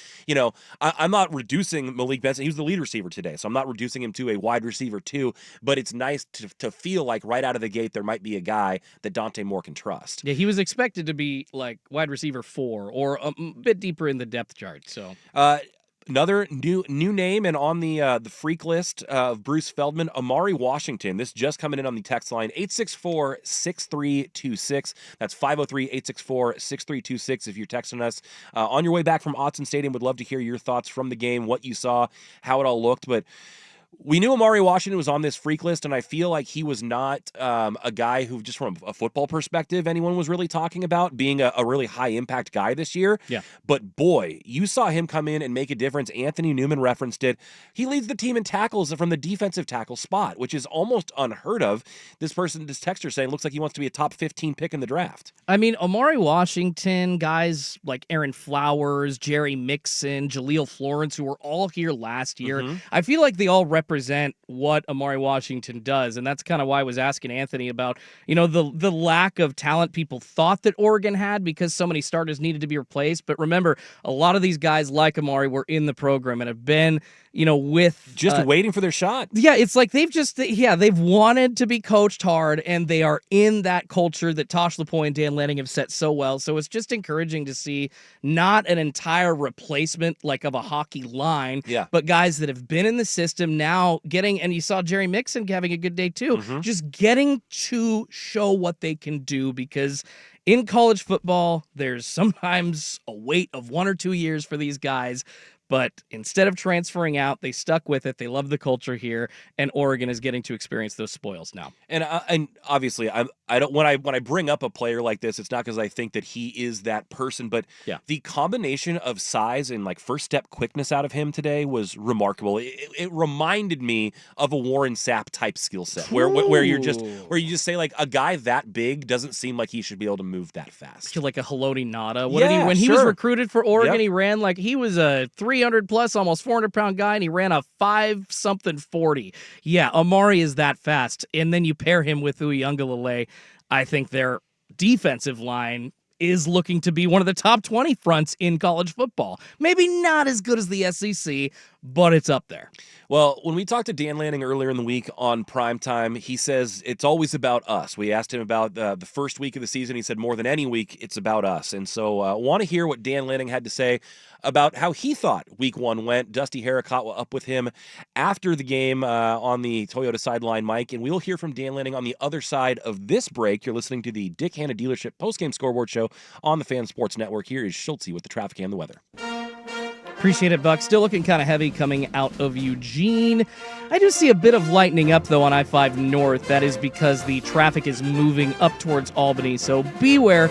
S3: I'm not reducing Malik Benson. He was the lead receiver today, so I'm not reducing him to a wide receiver 2, but it's nice to feel like right out of the gate there might be a guy that Dante Moore can trust.
S4: Yeah, he was expected to be like wide receiver 4 or a bit deeper in the depth chart. So
S3: another new name, and on the freak list of Bruce Feldman, Amari Washington. This just coming in on the text line, 864-6326. That's 503-864-6326 if you're texting us. On your way back from Autzen Stadium, would love to hear your thoughts from the game, what you saw, how it all looked. But we knew Amari Washington was on this freak list, and I feel like he was not a guy who, just from a football perspective, anyone was really talking about being a really high-impact guy this year.
S4: Yeah.
S3: But, boy, you saw him come in and make a difference. Anthony Newman referenced it. He leads the team in tackles from the defensive tackle spot, which is almost unheard of. This texter saying looks like he wants to be a top 15 pick in the draft.
S4: I mean, Amari Washington, guys like Aaron Flowers, Jerry Mixon, Jaleel Florence, who were all here last year, I feel like they all represent what Amari Washington does, and that's kind of why I was asking Anthony about, the lack of talent people thought that Oregon had because so many starters needed to be replaced. But remember, a lot of these guys like Amari were in the program and have been, with
S3: just waiting for their shot.
S4: Yeah, it's like they've wanted to be coached hard, and they are in that culture that Tosh Lapointe and Dan Lanning have set so well. So it's just encouraging to see not an entire replacement like of a hockey line, but guys that have been in the system now getting, and you saw Jerry Mixon having a good day too, just getting to show what they can do, because in college football, there's sometimes a wait of 1 or 2 years for these guys. But instead of transferring out, they stuck with it. They love the culture here, and Oregon is getting to experience those spoils now.
S3: And obviously, I don't when I bring up a player like this, it's not because I think that he is that person, but the combination of size and like first step quickness out of him today was remarkable. It reminded me of a Warren Sapp type skill set, where you just say like a guy that big doesn't seem like he should be able to move that fast.
S4: Like a Haloti Ngata. When he was recruited for Oregon, he ran like he was a 300 plus, almost 400-pound guy, and he ran a 5-something 40. Yeah, Amari is that fast. And then you pair him with Uiagalelei. I think their defensive line is looking to be one of the top 20 fronts in college football. Maybe not as good as the SEC, but it's up there.
S3: Well, when we talked to Dan Lanning earlier in the week on Primetime, he says it's always about us. We asked him about the first week of the season. He said more than any week, it's about us. And so I want to hear what Dan Lanning had to say about how he thought week 1 went. Dusty Hara caught up with him after the game on the Toyota sideline mic, and we'll hear from Dan Lanning on the other side of this break. You're listening to the Dick Hanna Dealership Postgame Scoreboard Show on the Fan Sports Network. Here is Schultze with the traffic and the weather.
S4: Appreciate it, Buck. Still looking kind of heavy coming out of Eugene. I do see a bit of lightening up, though, on I-5 North. That is because the traffic is moving up towards Albany, so beware.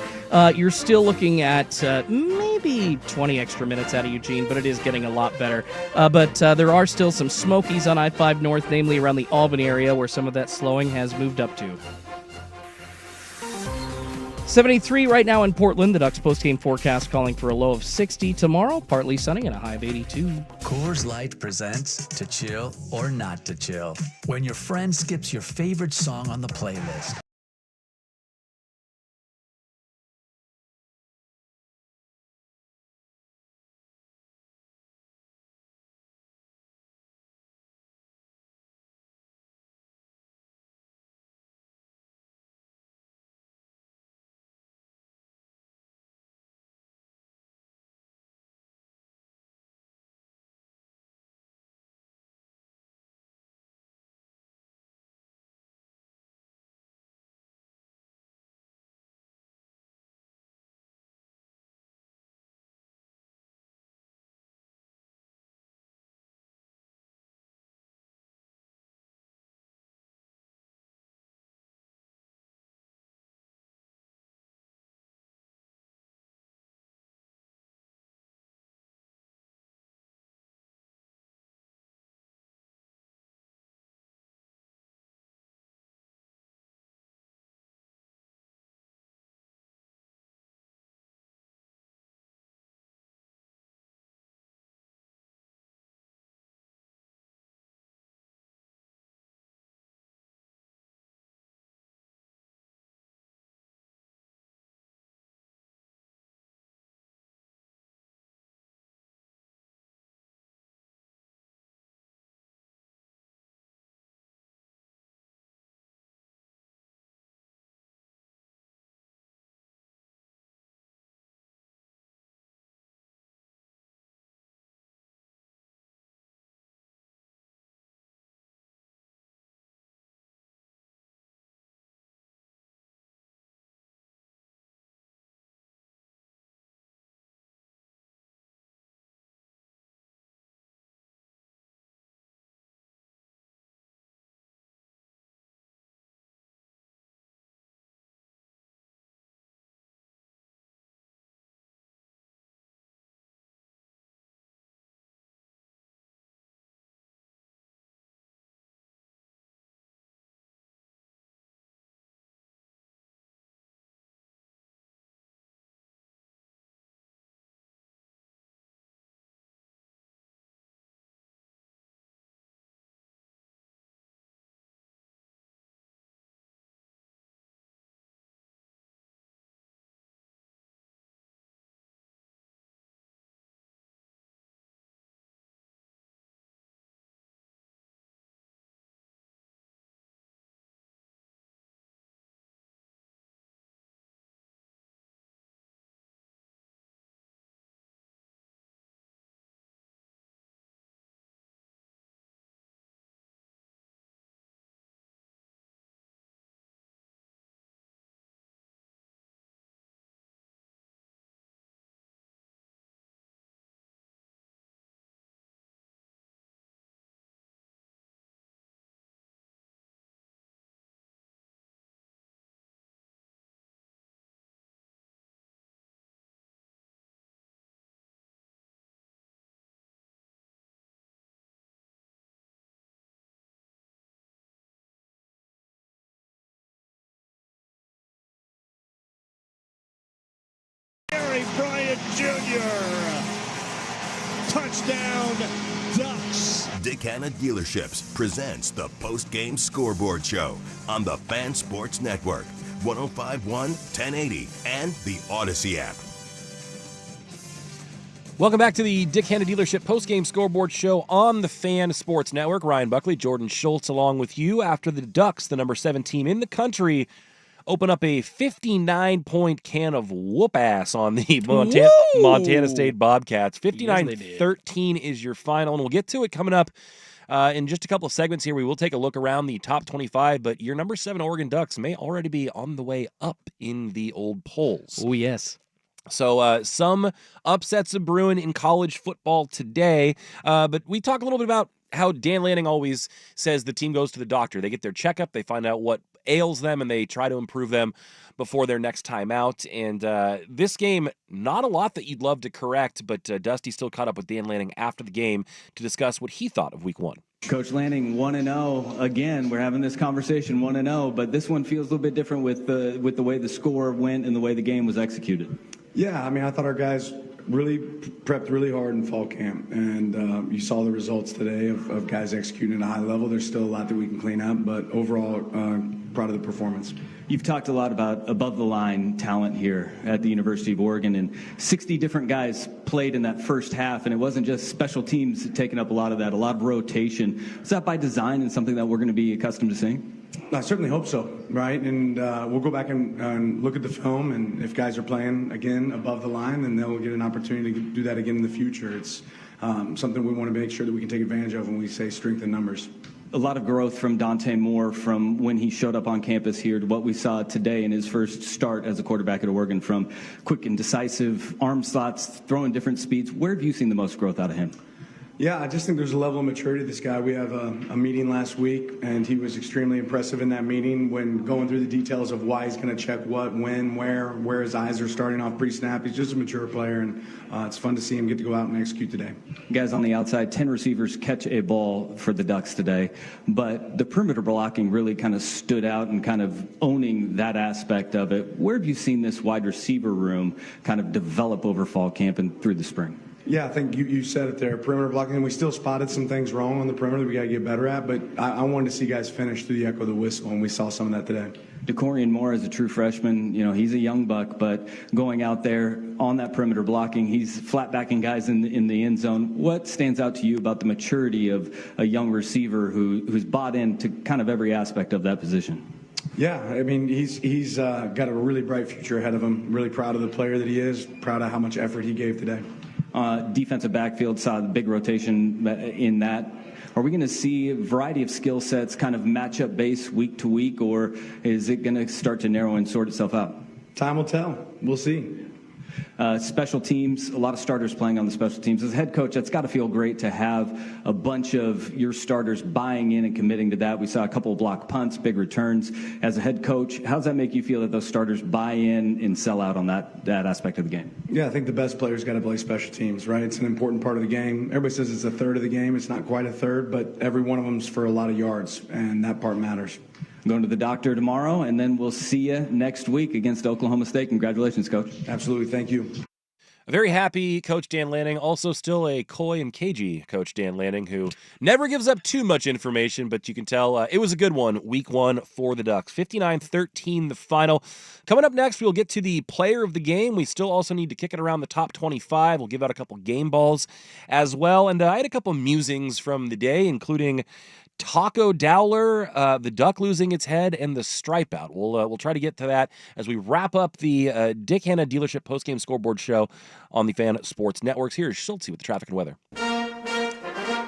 S4: You're still looking at maybe 20 extra minutes out of Eugene, but it is getting a lot better. But there are still some smokies on I-5 North, namely around the Albany area, where some of that slowing has moved up to. 73 right now in Portland. The Ducks postgame forecast calling for a low of 60 tomorrow, partly sunny and a high of 82.
S12: Coors Light presents To Chill or Not to Chill, when your friend skips your favorite song on the playlist.
S2: Bryant Jr. Touchdown, Ducks.
S1: Dick Hanna Dealerships presents the Postgame Scoreboard Show on the Fan Sports Network. 1051 1080, and the Odyssey app.
S3: Welcome back to the Dick Hanna Dealership Postgame Scoreboard Show on the Fan Sports Network. Ryan Buckley, Jordan Schultz along with you after the Ducks, the number 7 team in the country, open up a 59-point can of whoop-ass on the Montana State Bobcats. 59-13 is your final, and we'll get to it coming up in just a couple of segments here. We will take a look around the top 25, but your number 7 Oregon Ducks may already be on the way up in the old polls.
S4: Oh, yes.
S3: So some upsets of brewing in college football today, but we talk a little bit about how Dan Lanning always says the team goes to the doctor. They get their checkup, they find out what ails them, and they try to improve them before their next time out. And this game, not a lot that you'd love to correct, but Dusty still caught up with Dan Lanning after the game to discuss what he thought of Week 1.
S13: Coach Lanning, 1-0 again. We're having this conversation, 1-0, but this one feels a little bit different with the way the score went and the way the game was executed.
S14: Yeah, I mean, I thought our guys really prepped really hard in fall camp, and you saw the results today of guys executing at a high level. There's still a lot that we can clean up, but overall, proud of the performance.
S13: You've talked a lot about above-the-line talent here at the University of Oregon, and 60 different guys played in that first half, and it wasn't just special teams taking up a lot of that, a lot of rotation. Is that by design and something that we're going to be accustomed to seeing?
S14: I certainly hope so, right? And we'll go back and look at the film, and if guys are playing, again, above the line, then they'll get an opportunity to do that again in the future. It's something we want to make sure that we can take advantage of when we say strength in numbers.
S13: A lot of growth from Dante Moore from when he showed up on campus here to what we saw today in his first start as a quarterback at Oregon, from quick and decisive arm slots, throwing different speeds. Where have you seen the most growth out of him?
S14: Yeah, I just think there's a level of maturity to this guy. We have a meeting last week, and he was extremely impressive in that meeting when going through the details of why he's going to check what, when, where his eyes are starting off pre-snap. He's just a mature player, and it's fun to see him get to go out and execute today.
S13: Guys on the outside, 10 receivers catch a ball for the Ducks today, but the perimeter blocking really kind of stood out and kind of owning that aspect of it. Where have you seen this wide receiver room kind of develop over fall camp and through the spring?
S14: Yeah, I think you said it there. Perimeter blocking, and we still spotted some things wrong on the perimeter that we got to get better at, but I wanted to see guys finish through the echo of the whistle, and we saw some of that today.
S13: DeCorian Moore is a true freshman. You know, he's a young buck, but going out there on that perimeter blocking, he's flat backing guys in the end zone. What stands out to you about the maturity of a young receiver who's bought into kind of every aspect of that position?
S14: Yeah, I mean, he's got a really bright future ahead of him. Really proud of the player that he is, proud of how much effort he gave today.
S13: Defensive backfield, saw the big rotation in that. Are we going to see a variety of skill sets kind of match up base week to week, or is it going to start to narrow and sort itself out?
S14: Time will tell. We'll see.
S13: Special teams, a lot of starters playing on the special teams. As head coach, that's got to feel great to have a bunch of your starters buying in and committing to that. We saw a couple of block punts, big returns. As a head coach, how does that make you feel that those starters buy in and sell out on that aspect of the game?
S14: Yeah, I think the best players got to play special teams, right? It's an important part of the game. Everybody says it's a third of the game. It's not quite a third, but every one of them's for a lot of yards, and that part matters.
S13: Going to the doctor tomorrow, and then we'll see you next week against Oklahoma State. Congratulations, Coach.
S14: Absolutely. Thank you.
S3: A very happy Coach Dan Lanning, also still a coy and cagey Coach Dan Lanning, who never gives up too much information, but you can tell it was a good one, Week 1 for the Ducks. 59-13 the final. Coming up next, we'll get to the player of the game. We still also need to kick it around the top 25. We'll give out a couple game balls as well, and I had a couple musings from the day, including Taco Dowler, the Duck losing its head, and the stripe out. We'll try to get to that as we wrap up the Dick Hanna Dealership Postgame Scoreboard show on the Fan Sports Networks. Here's Schultz with the traffic and weather.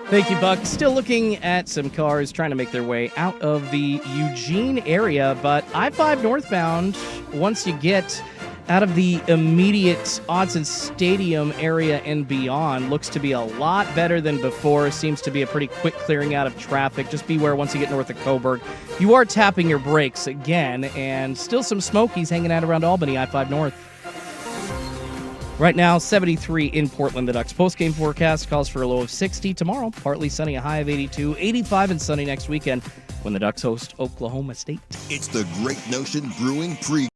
S4: Thank you, Buck. Still looking at some cars trying to make their way out of the Eugene area, but I-5 northbound, once you get out of the immediate Autzen Stadium area and beyond, looks to be a lot better than before. Seems to be a pretty quick clearing out of traffic. Just beware once you get north of Coburg. You are tapping your brakes again, and still some smokies hanging out around Albany, I-5 north. Right now, 73 in Portland. The Ducks postgame forecast calls for a low of 60 tomorrow. Partly sunny, a high of 82. 85 and sunny next weekend when the Ducks host Oklahoma State.
S1: It's the Great Notion Brewing Pre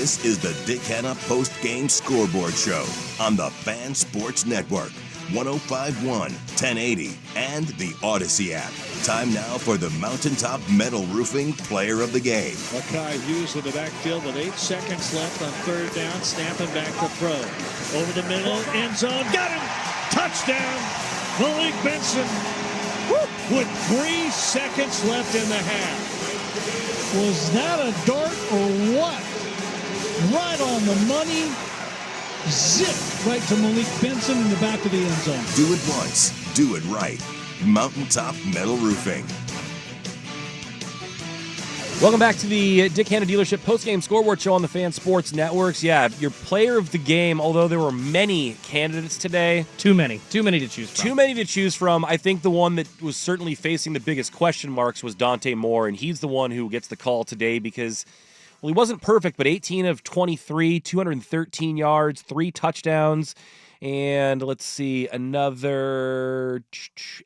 S1: This is the Dick Hanna Post-Game Scoreboard Show on the Fan Sports Network, 105.1, 1080, and the Odyssey app. Time now for the Mountaintop Metal Roofing Player of the Game.
S2: Mackay Hughes in the backfield with 8 seconds left on third down. Snapping back to throw. Over the middle, end zone. Got him! Touchdown! Malik Benson with 3 seconds left in the half.
S11: Was that a dart or what? Right on the money. Zip right to Malik Benson in the back of the end zone.
S1: Do it once. Do it right. Mountaintop Metal Roofing.
S3: Welcome back to the Dick Hanna Dealership Postgame Scoreboard Show on the Fan Sports Networks. Yeah, your player of the game, although there were many candidates today.
S4: Too many to choose from.
S3: Too many to choose from. I think the one that was certainly facing the biggest question marks was Dante Moore, and he's the one who gets the call today because, well, he wasn't perfect, but 18 of 23, 213 yards, 3 touchdowns. And let's see, another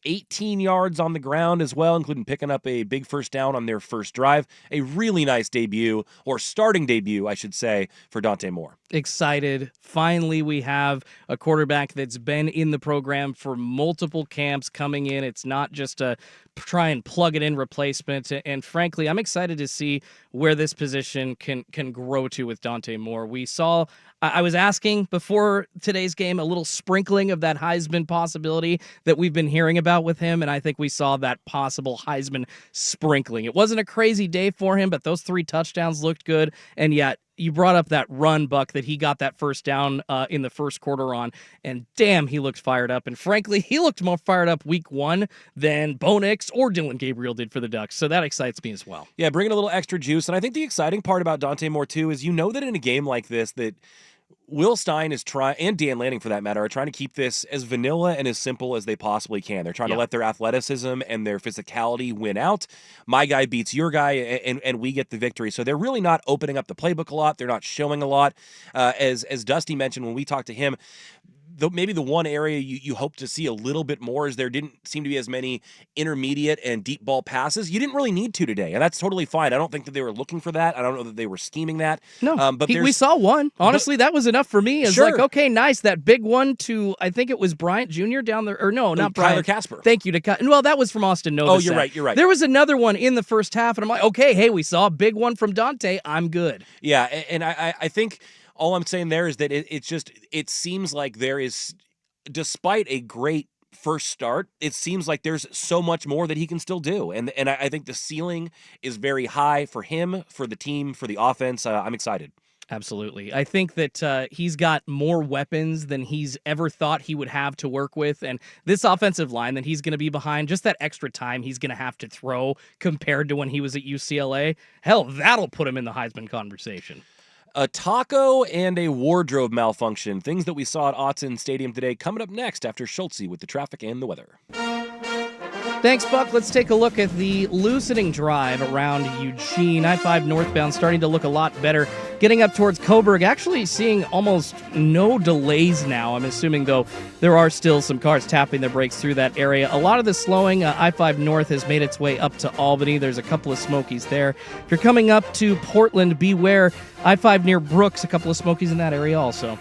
S3: 18 yards on the ground as well, including picking up a big first down on their first drive. A really nice debut, or starting debut, I should say, for Dante Moore.
S4: Excited. Finally, we have a quarterback that's been in the program for multiple camps coming in. It's not just a try and plug it in replacement. And frankly, I'm excited to see where this position can grow to with Dante Moore. We saw, I was asking before today's game, a little sprinkling of that Heisman possibility that we've been hearing about with him, and I think we saw that possible Heisman sprinkling. It wasn't a crazy day for him, but those 3 touchdowns looked good, and yet you brought up that run, Buck, that he got that first down in the first quarter on, and damn, he looked fired up. And frankly, he looked more fired up week 1 than Bo Nix or Dylan Gabriel did for the Ducks, so that excites me as well.
S3: Yeah, bringing a little extra juice, and I think the exciting part about Dante Moore, too, is you know that in a game like this that Will Stein is trying, and Dan Lanning for that matter, are trying to keep this as vanilla and as simple as they possibly can. They're trying to let their athleticism and their physicality win out. My guy beats your guy, and we get the victory. So they're really not opening up the playbook a lot. They're not showing a lot. As Dusty mentioned when we talked to him, maybe the one area you hope to see a little bit more is there didn't seem to be as many intermediate and deep ball passes. You didn't really need to today, and that's totally fine. I don't think that they were looking for that. I don't know that they were scheming that.
S4: No, but we saw one. Honestly, that was enough for me. It's like, okay, nice. That big one to, I think it was Bryant Jr. down there. Or no, not Bryant.
S3: Tyler Casper.
S4: Thank you. Well, that was from Austin Novosad.
S3: Oh, you're right.
S4: There was another one in the first half, and I'm like, okay, hey, we saw a big one from Dante. I'm good.
S3: Yeah, and I think all I'm saying there is that it seems like there is, despite a great first start, it seems like there's so much more that he can still do. And I think the ceiling is very high for him, for the team, for the offense. I'm excited.
S4: Absolutely. I think that he's got more weapons than he's ever thought he would have to work with. And this offensive line that he's going to be behind, just that extra time he's going to have to throw compared to when he was at UCLA, hell, that'll put him in the Heisman conversation.
S3: A taco and a wardrobe malfunction. Things that we saw at Autzen Stadium today. Coming up next after Schultze with the traffic and the weather.
S4: Thanks, Buck. Let's take a look at the loosening drive around Eugene. I-5 northbound starting to look a lot better. Getting up towards Coburg, actually seeing almost no delays now. I'm assuming, though, there are still some cars tapping their brakes through that area. A lot of the slowing, I-5 north has made its way up to Albany. There's a couple of Smokies there. If you're coming up to Portland, beware. I-5 near Brooks, a couple of Smokies in that area also.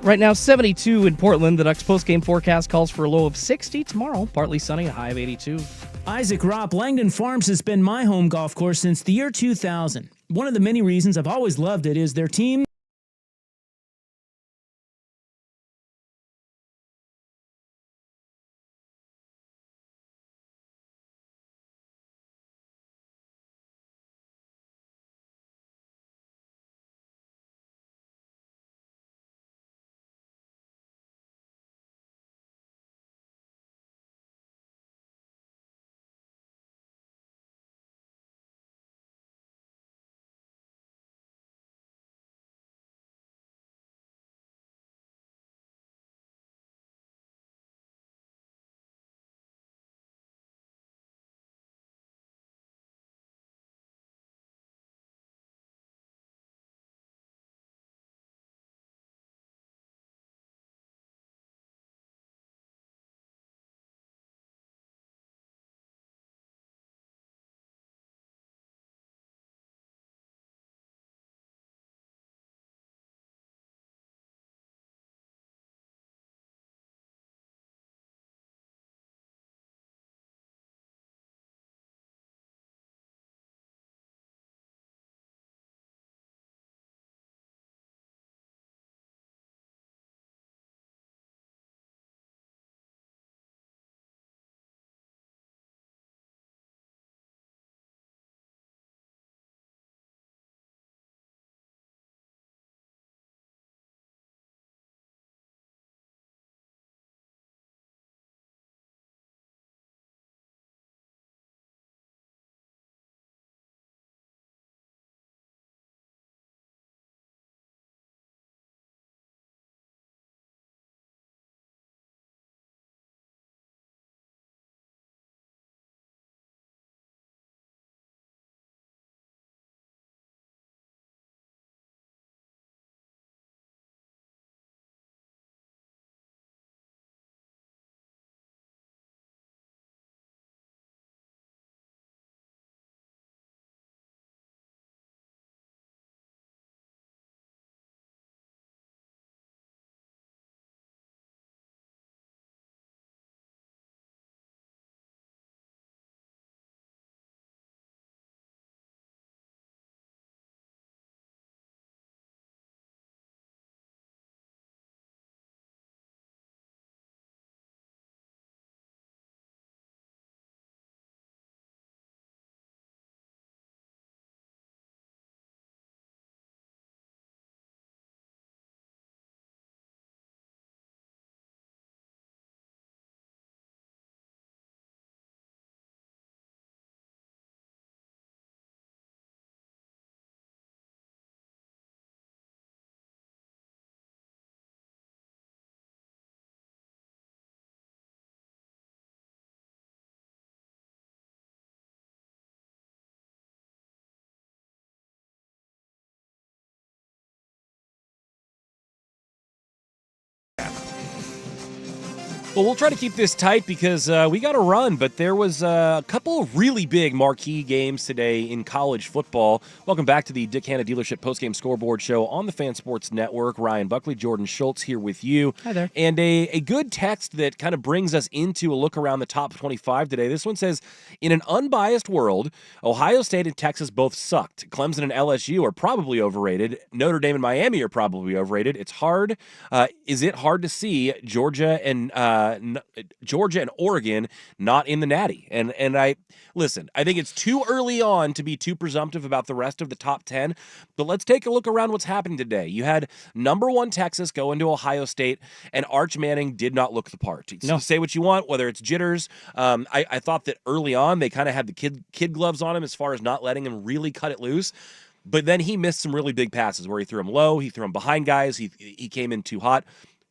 S4: Right now, 72 in Portland. The Ducks postgame forecast calls for a low of 60. Tomorrow, partly sunny, a high of 82.
S15: Isaac Ropp, Langdon Farms has been my home golf course since the year 2000. One of the many reasons I've always loved it is their team
S3: Well, we'll try to keep this tight because we got to run, but there was a couple of really big marquee games today in college football. Welcome back to the Dick Hanna Dealership Postgame Scoreboard Show on the Fan Sports Network. Ryan Buckley, Jordan Schultz here with you.
S4: Hi there.
S3: And a good text that kind of brings us into a look around the top 25 today. This one says, in an unbiased world, Ohio State and Texas both sucked. Clemson and LSU are probably overrated. Notre Dame and Miami are probably overrated. It's hard. Is it hard to see Georgia and Oregon not in the Natty? And I listen, I think it's too early on to be too presumptive about the rest of the top 10, but let's take a look around what's happening today. You had number 1 Texas go into Ohio State, and Arch Manning did not look the part.
S4: No.
S3: Say what you want, whether it's jitters. I thought that early on they kind of had the kid gloves on him as far as not letting him really cut it loose. But then he missed some really big passes where he threw them low, he threw them behind guys, he came in too hot.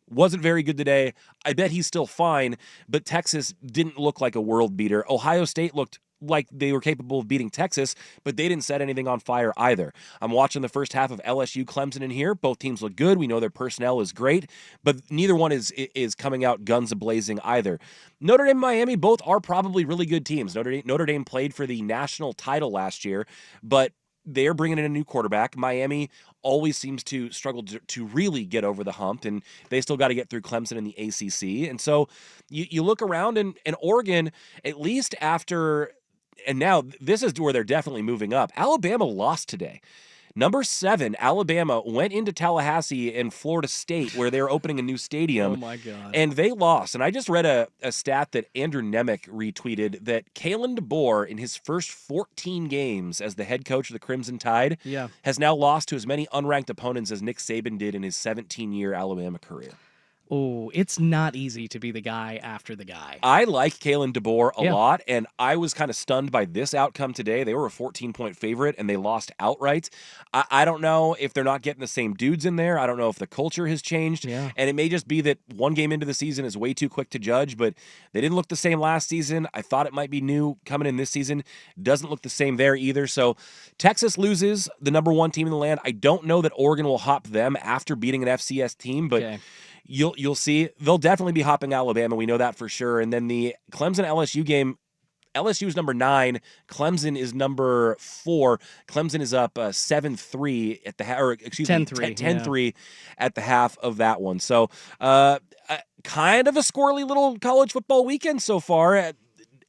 S3: Wasn't very good today. I bet he's still fine, but Texas didn't look like a world beater. Ohio State looked like they were capable of beating Texas, but they didn't set anything on fire either. I'm watching the first half of LSU Clemson in here. Both teams look good. We know their personnel is great, but neither one is coming out guns a-blazing either. Notre Dame and Miami both are probably really good teams. Notre Dame played for the national title last year, but they're bringing in a new quarterback. Miami always seems to struggle to really get over the hump, and they still got to get through Clemson in the ACC. And so you look around, and Oregon, at least after, and now this is where they're definitely moving up. Alabama lost today. Number 7, Alabama went into Tallahassee and Florida State, where they're opening a new stadium.
S4: Oh, my God.
S3: And they lost. And I just read a stat that Andrew Nemec retweeted that Kalen DeBoer, in his first 14 games as the head coach of the Crimson Tide, has now lost to as many unranked opponents as Nick Saban did in his 17-year Alabama career.
S4: Oh, it's not easy to be the guy after the guy.
S3: I like Kalen DeBoer a lot, and I was kind of stunned by this outcome today. They were a 14-point favorite, and they lost outright. I don't know if they're not getting the same dudes in there. I don't know if the culture has changed, and it may just be that one game into the season is way too quick to judge, but they didn't look the same last season. I thought it might be new coming in this season. Doesn't look the same there either. So Texas loses, the number 1 team in the land. I don't know that Oregon will hop them after beating an FCS team, but You'll see. They'll definitely be hopping Alabama. We know that for sure. And then the Clemson-LSU game, LSU is number 9. Clemson is number 4. Clemson is up 7-3 at the 10-3 at the half of that one. So kind of a squirrely little college football weekend so far.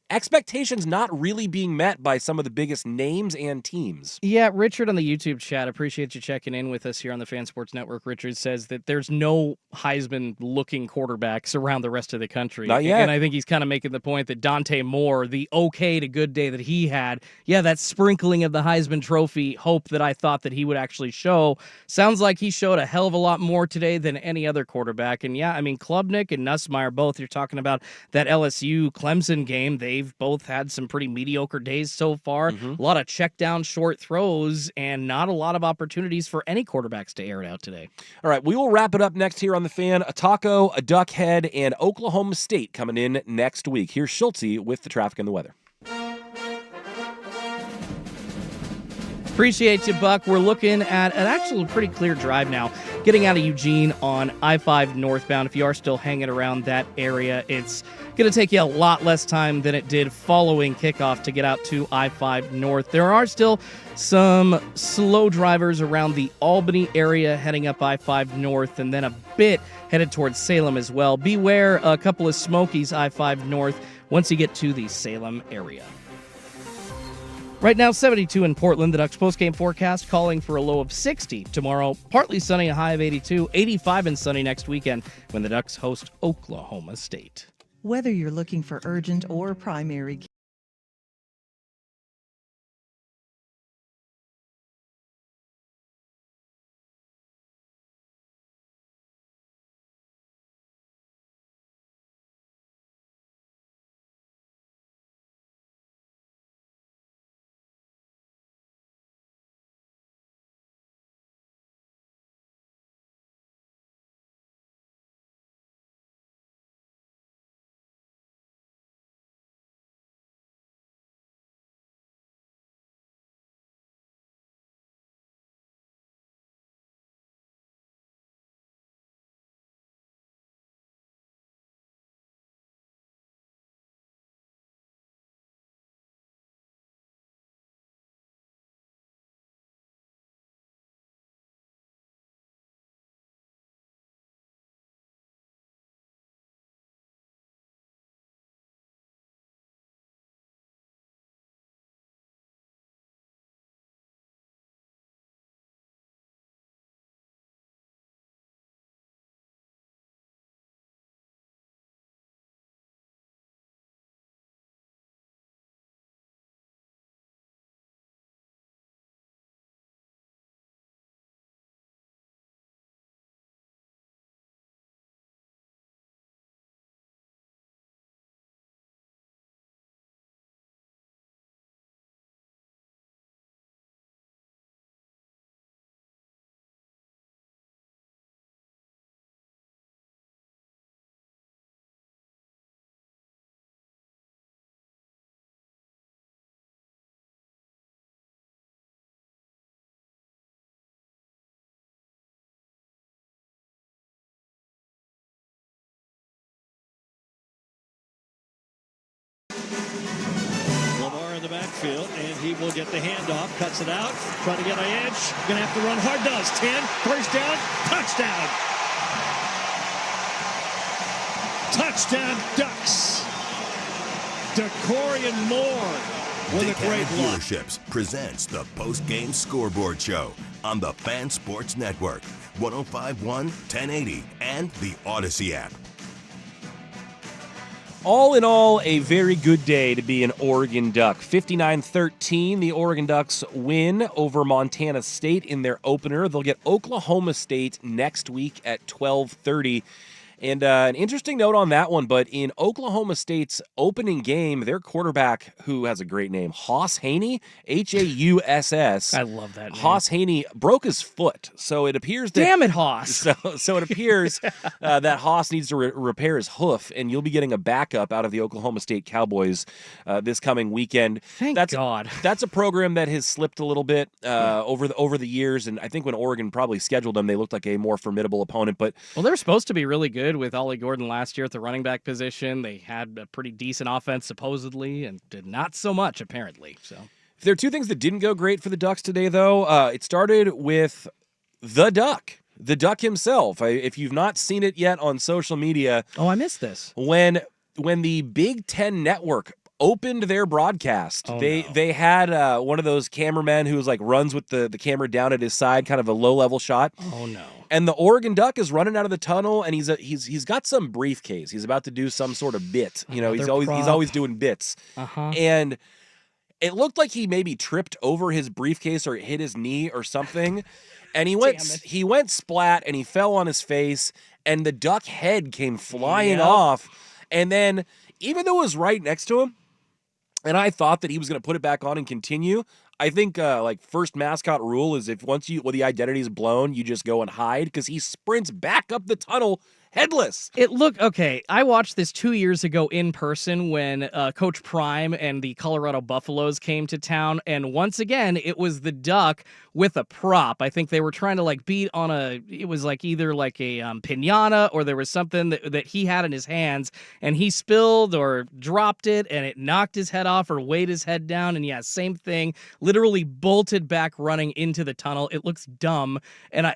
S3: Expectations not really being met by some of the biggest names and teams.
S4: Yeah, Richard on the YouTube chat, appreciate you checking in with us here on the Fan Sports Network. Richard says that there's no Heisman-looking quarterbacks around the rest of the country.
S3: Not yet.
S4: And I think he's kind of making the point that Dante Moore, the okay to good day that he had, that sprinkling of the Heisman Trophy hope that I thought that he would actually show, sounds like he showed a hell of a lot more today than any other quarterback. And Klubnik and Nussmeier both, you're talking about that LSU-Clemson game, they've both had some pretty mediocre days so far. A lot of check down short throws and not a lot of opportunities for any quarterbacks to air it out today.
S3: All right, we will wrap it up next here on The Fan. A taco, a duck head, and Oklahoma State coming in next week. Here's Schultze with the traffic and the weather.
S4: Appreciate you, Buck. We're looking at an actually pretty clear drive now. Getting out of Eugene on I-5 northbound. If you are still hanging around that area, it's going to take you a lot less time than it did following kickoff to get out to I-5 north. There are still some slow drivers around the Albany area heading up I-5 north, and then a bit headed towards Salem as well. Beware a couple of Smokies I-5 north once you get to the Salem area. Right now, 72 in Portland. The Ducks postgame forecast calling for a low of 60 tomorrow. Partly sunny, a high of 82. 85 and sunny next weekend when the Ducks host Oklahoma State.
S16: Whether you're looking for urgent or primary
S2: backfield, and he will get the handoff, cuts it out, trying to get an edge. Going to have to run hard, does. 10, first down, touchdown. Touchdown, Ducks. Decorian Moore with a great block.
S1: Dealerships presents the Postgame Scoreboard Show on the Fan Sports Network, 105.1, 1080, and the Odyssey app.
S3: All in all, a very good day to be an Oregon Duck. 59-13, the Oregon Ducks win over Montana State in their opener. They'll get Oklahoma State next week at 12:30. And an interesting note on that one, but in Oklahoma State's opening game, their quarterback, who has a great name, Hoss Haney, Hauss.
S4: I love that name.
S3: Hoss Haney broke his foot, so it appears that...
S4: Damn it, Hoss!
S3: So it appears that Hoss needs to repair his hoof, and you'll be getting a backup out of the Oklahoma State Cowboys this coming weekend.
S4: Thank God.
S3: That's a program that has slipped a little bit over the years, and I think when Oregon probably scheduled them, they looked like a more formidable opponent. But
S4: well, they're supposed to be really good with Ollie Gordon last year at the running back position. They had a pretty decent offense supposedly and did not so much apparently. So
S3: there are two things that didn't go great for the Ducks today, though. It started with the Duck himself. If you've not seen it yet on social media,
S4: I missed this.
S3: When the Big Ten Network opened their broadcast, they had one of those cameramen who was like runs with the camera down at his side, kind of a low level shot.
S4: Oh no.
S3: And the Oregon Duck is running out of the tunnel, and he's got some briefcase. He's about to do some sort of bit. You know, he's always doing bits. And it looked like he maybe tripped over his briefcase or hit his knee or something. And he went splat, and he fell on his face, and the duck head came flying off. And then, even though it was right next to him, and I thought that he was going to put it back on and continue, I think first mascot rule is if once the identity is blown, you just go and hide, because he sprints back up the tunnel headless.
S4: I watched this 2 years ago in person when Coach Prime and the Colorado Buffaloes came to town, and once again, it was the Duck with a prop. I think they were trying to beat on it was either a piñata, or there was something that he had in his hands, and he spilled or dropped it, and it knocked his head off or weighed his head down, and same thing, literally bolted back running into the tunnel. It looks dumb, and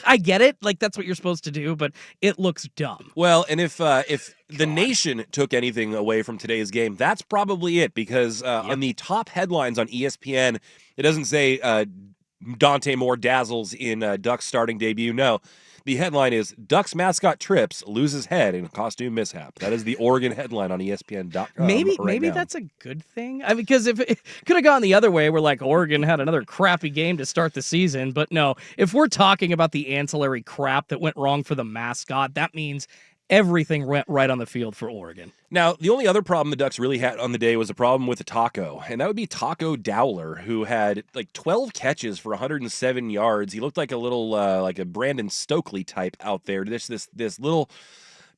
S4: I get it, that's what you're supposed to do, but it looks dumb.
S3: Well, and if the nation took anything away from today's game, that's probably it, because on the top headlines on ESPN, it doesn't say Dante Moore dazzles in Ducks starting debut. No, the headline is Ducks mascot trips, loses head in costume mishap. That is the Oregon headline on ESPN.com.
S4: Maybe that's a good thing. Because if it could have gone the other way, where Oregon had another crappy game to start the season. But no, if we're talking about the ancillary crap that went wrong for the mascot, that means everything went right on the field for Oregon.
S3: Now, the only other problem the Ducks really had on the day was a problem with the Taco, and that would be Taco Dowler, who had 12 catches for 107 yards. He looked like a little like a Brandon Stokely type out there. This little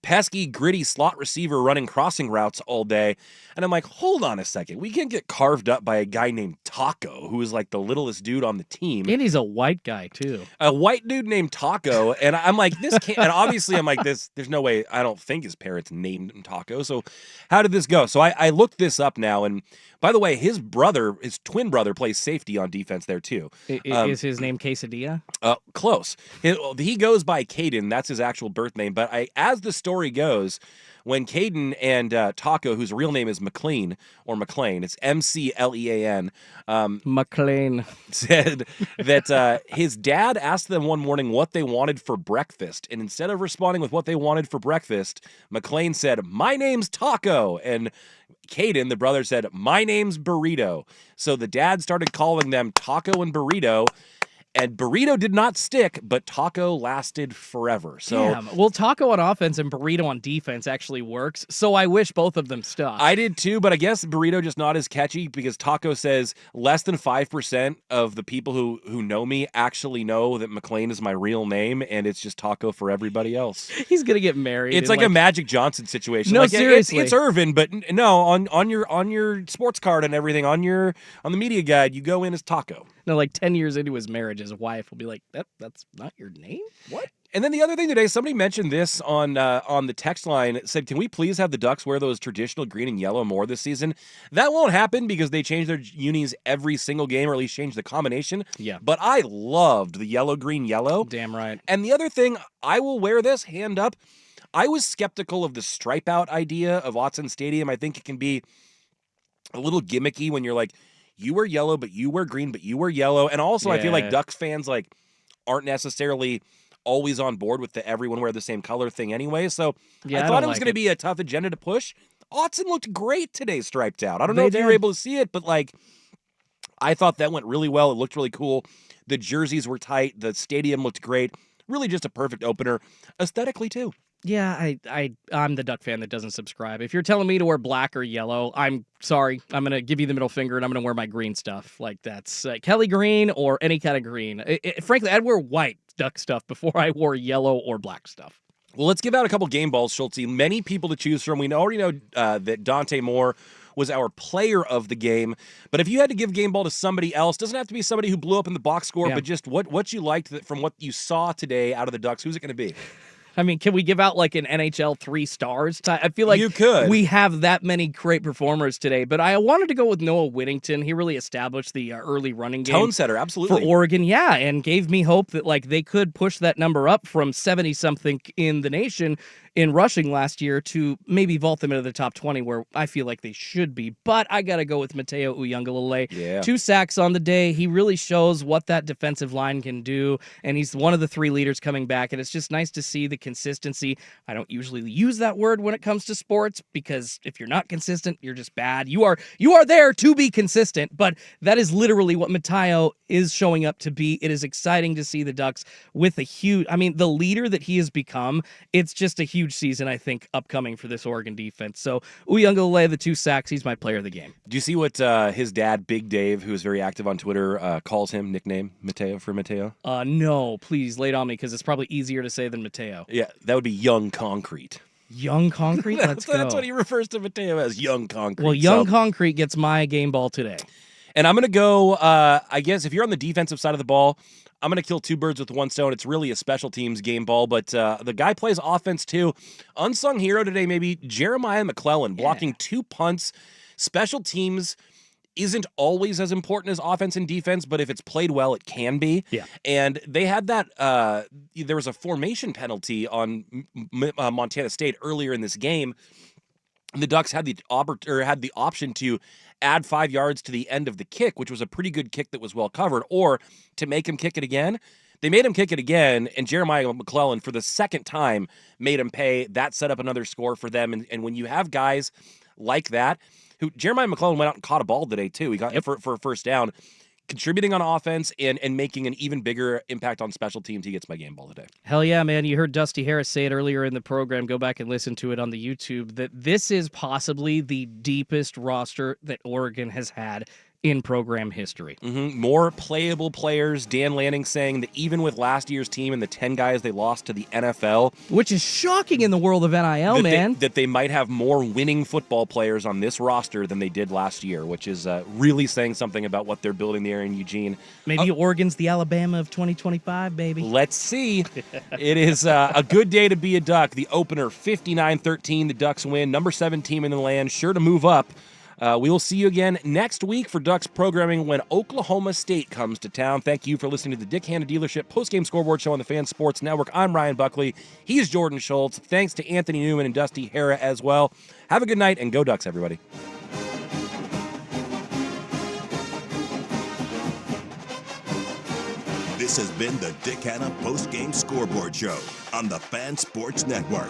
S3: pesky, gritty slot receiver running crossing routes all day. And I'm like, hold on a second. We can't get carved up by a guy named Taco, who is the littlest dude on the team.
S4: And he's a white guy, too.
S3: A white dude named Taco. And I'm like, this can't, and obviously I'm like, there's no way, I don't think his parents named him Taco. So how did this go? So I looked this up now, and by the way, his twin brother plays safety on defense there too.
S4: Is his name Quesadilla?
S3: Close. He goes by Caden. That's his actual birth name. But as the story goes, when Caden and Taco, whose real name is McLean, it's McLean,
S4: McLean,
S3: said that his dad asked them one morning what they wanted for breakfast. And instead of responding with what they wanted for breakfast, McLean said, "My name's Taco." And Caden, the brother, said, "My name's Burrito." So the dad started calling them Taco and Burrito. And Burrito did not stick, but Taco lasted forever. So,
S4: damn. Well, Taco on offense and Burrito on defense actually works, so I wish both of them stuck.
S3: I did too, but I guess Burrito just not as catchy, because Taco says less than 5% of the people who know me actually know that McLean is my real name, and it's just Taco for everybody else.
S4: He's gonna get married.
S3: It's like a Magic Johnson situation.
S4: No, seriously.
S3: It's Irvin, but no, on your sports card and everything, on the media guide, you go in as Taco.
S4: No, 10 years into his marriage, his wife will be like, that's not your name? What?
S3: And then the other thing today, somebody mentioned this on the text line. It said, can we please have the Ducks wear those traditional green and yellow more this season? That won't happen because they change their unis every single game, or at least change the combination.
S4: Yeah.
S3: But I loved the yellow, green, yellow.
S4: Damn right.
S3: And the other thing, I will wear this, hand up. I was skeptical of the stripe out idea of Watson Stadium. I think it can be a little gimmicky when you're like, you wear yellow, but you wear green, but you wear yellow. And also, I feel like Ducks fans aren't necessarily always on board with the everyone wear the same color thing anyway. So I thought it was going to be a tough agenda to push. Watson looked great today striped out. I don't know if you were able to see it, but I thought that went really well. It looked really cool. The jerseys were tight. The stadium looked great. Really just a perfect opener aesthetically too.
S4: Yeah, I'm the Duck fan that doesn't subscribe. If you're telling me to wear black or yellow, I'm sorry. I'm going to give you the middle finger, and I'm going to wear my green stuff. That's Kelly green or any kind of green. Frankly, I'd wear white Duck stuff before I wore yellow or black stuff.
S3: Well, let's give out a couple game balls, Schulte. Many people to choose from. We already know that Dante Moore was our player of the game. But if you had to give game ball to somebody else, doesn't have to be somebody who blew up in the box score, but just what you liked from what you saw today out of the Ducks, who's it going to be?
S4: I mean, can we give out an NHL 3 stars? I feel like
S3: you could.
S4: We have that many great performers today, but I wanted to go with Noah Whittington. He really established the early running game.
S3: Tone setter, absolutely.
S4: For Oregon, and gave me hope that they could push that number up from 70-something in the nation in rushing last year to maybe vault them into the top 20 where I feel like they should be. But I got to go with Mateo Uiagalelei.
S3: Yeah.
S4: 2 sacks on the day. He really shows what that defensive line can do, and he's one of the 3 leaders coming back, and it's just nice to see the consistency. I don't usually use that word when it comes to sports because if you're not consistent, you're just bad. You are there to be consistent, but that is literally what Mateo is showing up to be. It is exciting to see the Ducks with the leader that he has become. It's just a huge season, I think, upcoming for this Oregon defense. So Uiagalelei, the 2 sacks, he's my player of the game.
S3: Do you see what his dad, Big Dave, who is very active on Twitter, calls him, nickname, Mateo, for Mateo?
S4: No, please lay it on me because it's probably easier to say than Mateo.
S3: Yeah, that would be Young Concrete.
S4: Young Concrete? Let's go.
S3: That's what he refers to Mateo as, Young Concrete.
S4: Well, Young Concrete gets my game ball today.
S3: And I'm going to go, I guess, if you're on the defensive side of the ball, I'm going to kill 2 birds with 1 stone. It's really a special teams game ball, but the guy plays offense too. Unsung hero today, maybe Jeremiah McClellan, blocking 2 punts. Special teams isn't always as important as offense and defense, but if it's played well, it can be.
S4: Yeah.
S3: And they had that, there was a formation penalty on Montana State earlier in this game. The Ducks had the option to add 5 yards to the end of the kick, which was a pretty good kick that was well covered, or to make him kick it again. They made him kick it again, and Jeremiah McClellan, for the second time, made him pay. That set up another score for them. And when you have guys like that, Jeremiah McClellan went out and caught a ball today, too. He got for a first down. Contributing on offense and making an even bigger impact on special teams, he gets my game ball today.
S4: Hell yeah, man. You heard Dusty Harris say it earlier in the program. Go back and listen to it on the YouTube, that this is possibly the deepest roster that Oregon has had in program history.
S3: More playable players. Dan Lanning saying that even with last year's team and the 10 guys they lost to the NFL,
S4: which is shocking in the world of NIL,
S3: that they might have more winning football players on this roster than they did last year, which is really saying something about what they're building there in Eugene.
S4: Maybe Oregon's the Alabama of 2025, baby.
S3: Let's see. It is a good day to be a Duck. The opener, 59-13. The Ducks win. Number 7 team in the land, sure to move up. We will see you again next week for Ducks programming when Oklahoma State comes to town. Thank you for listening to the Dick Hanna Dealership Postgame Scoreboard Show on the Fan Sports Network. I'm Ryan Buckley. He's Jordan Schultz. Thanks to Anthony Newman and Dusty Hara as well. Have a good night, and go Ducks, everybody.
S1: This has been the Dick Hanna Postgame Scoreboard Show on the Fan Sports Network.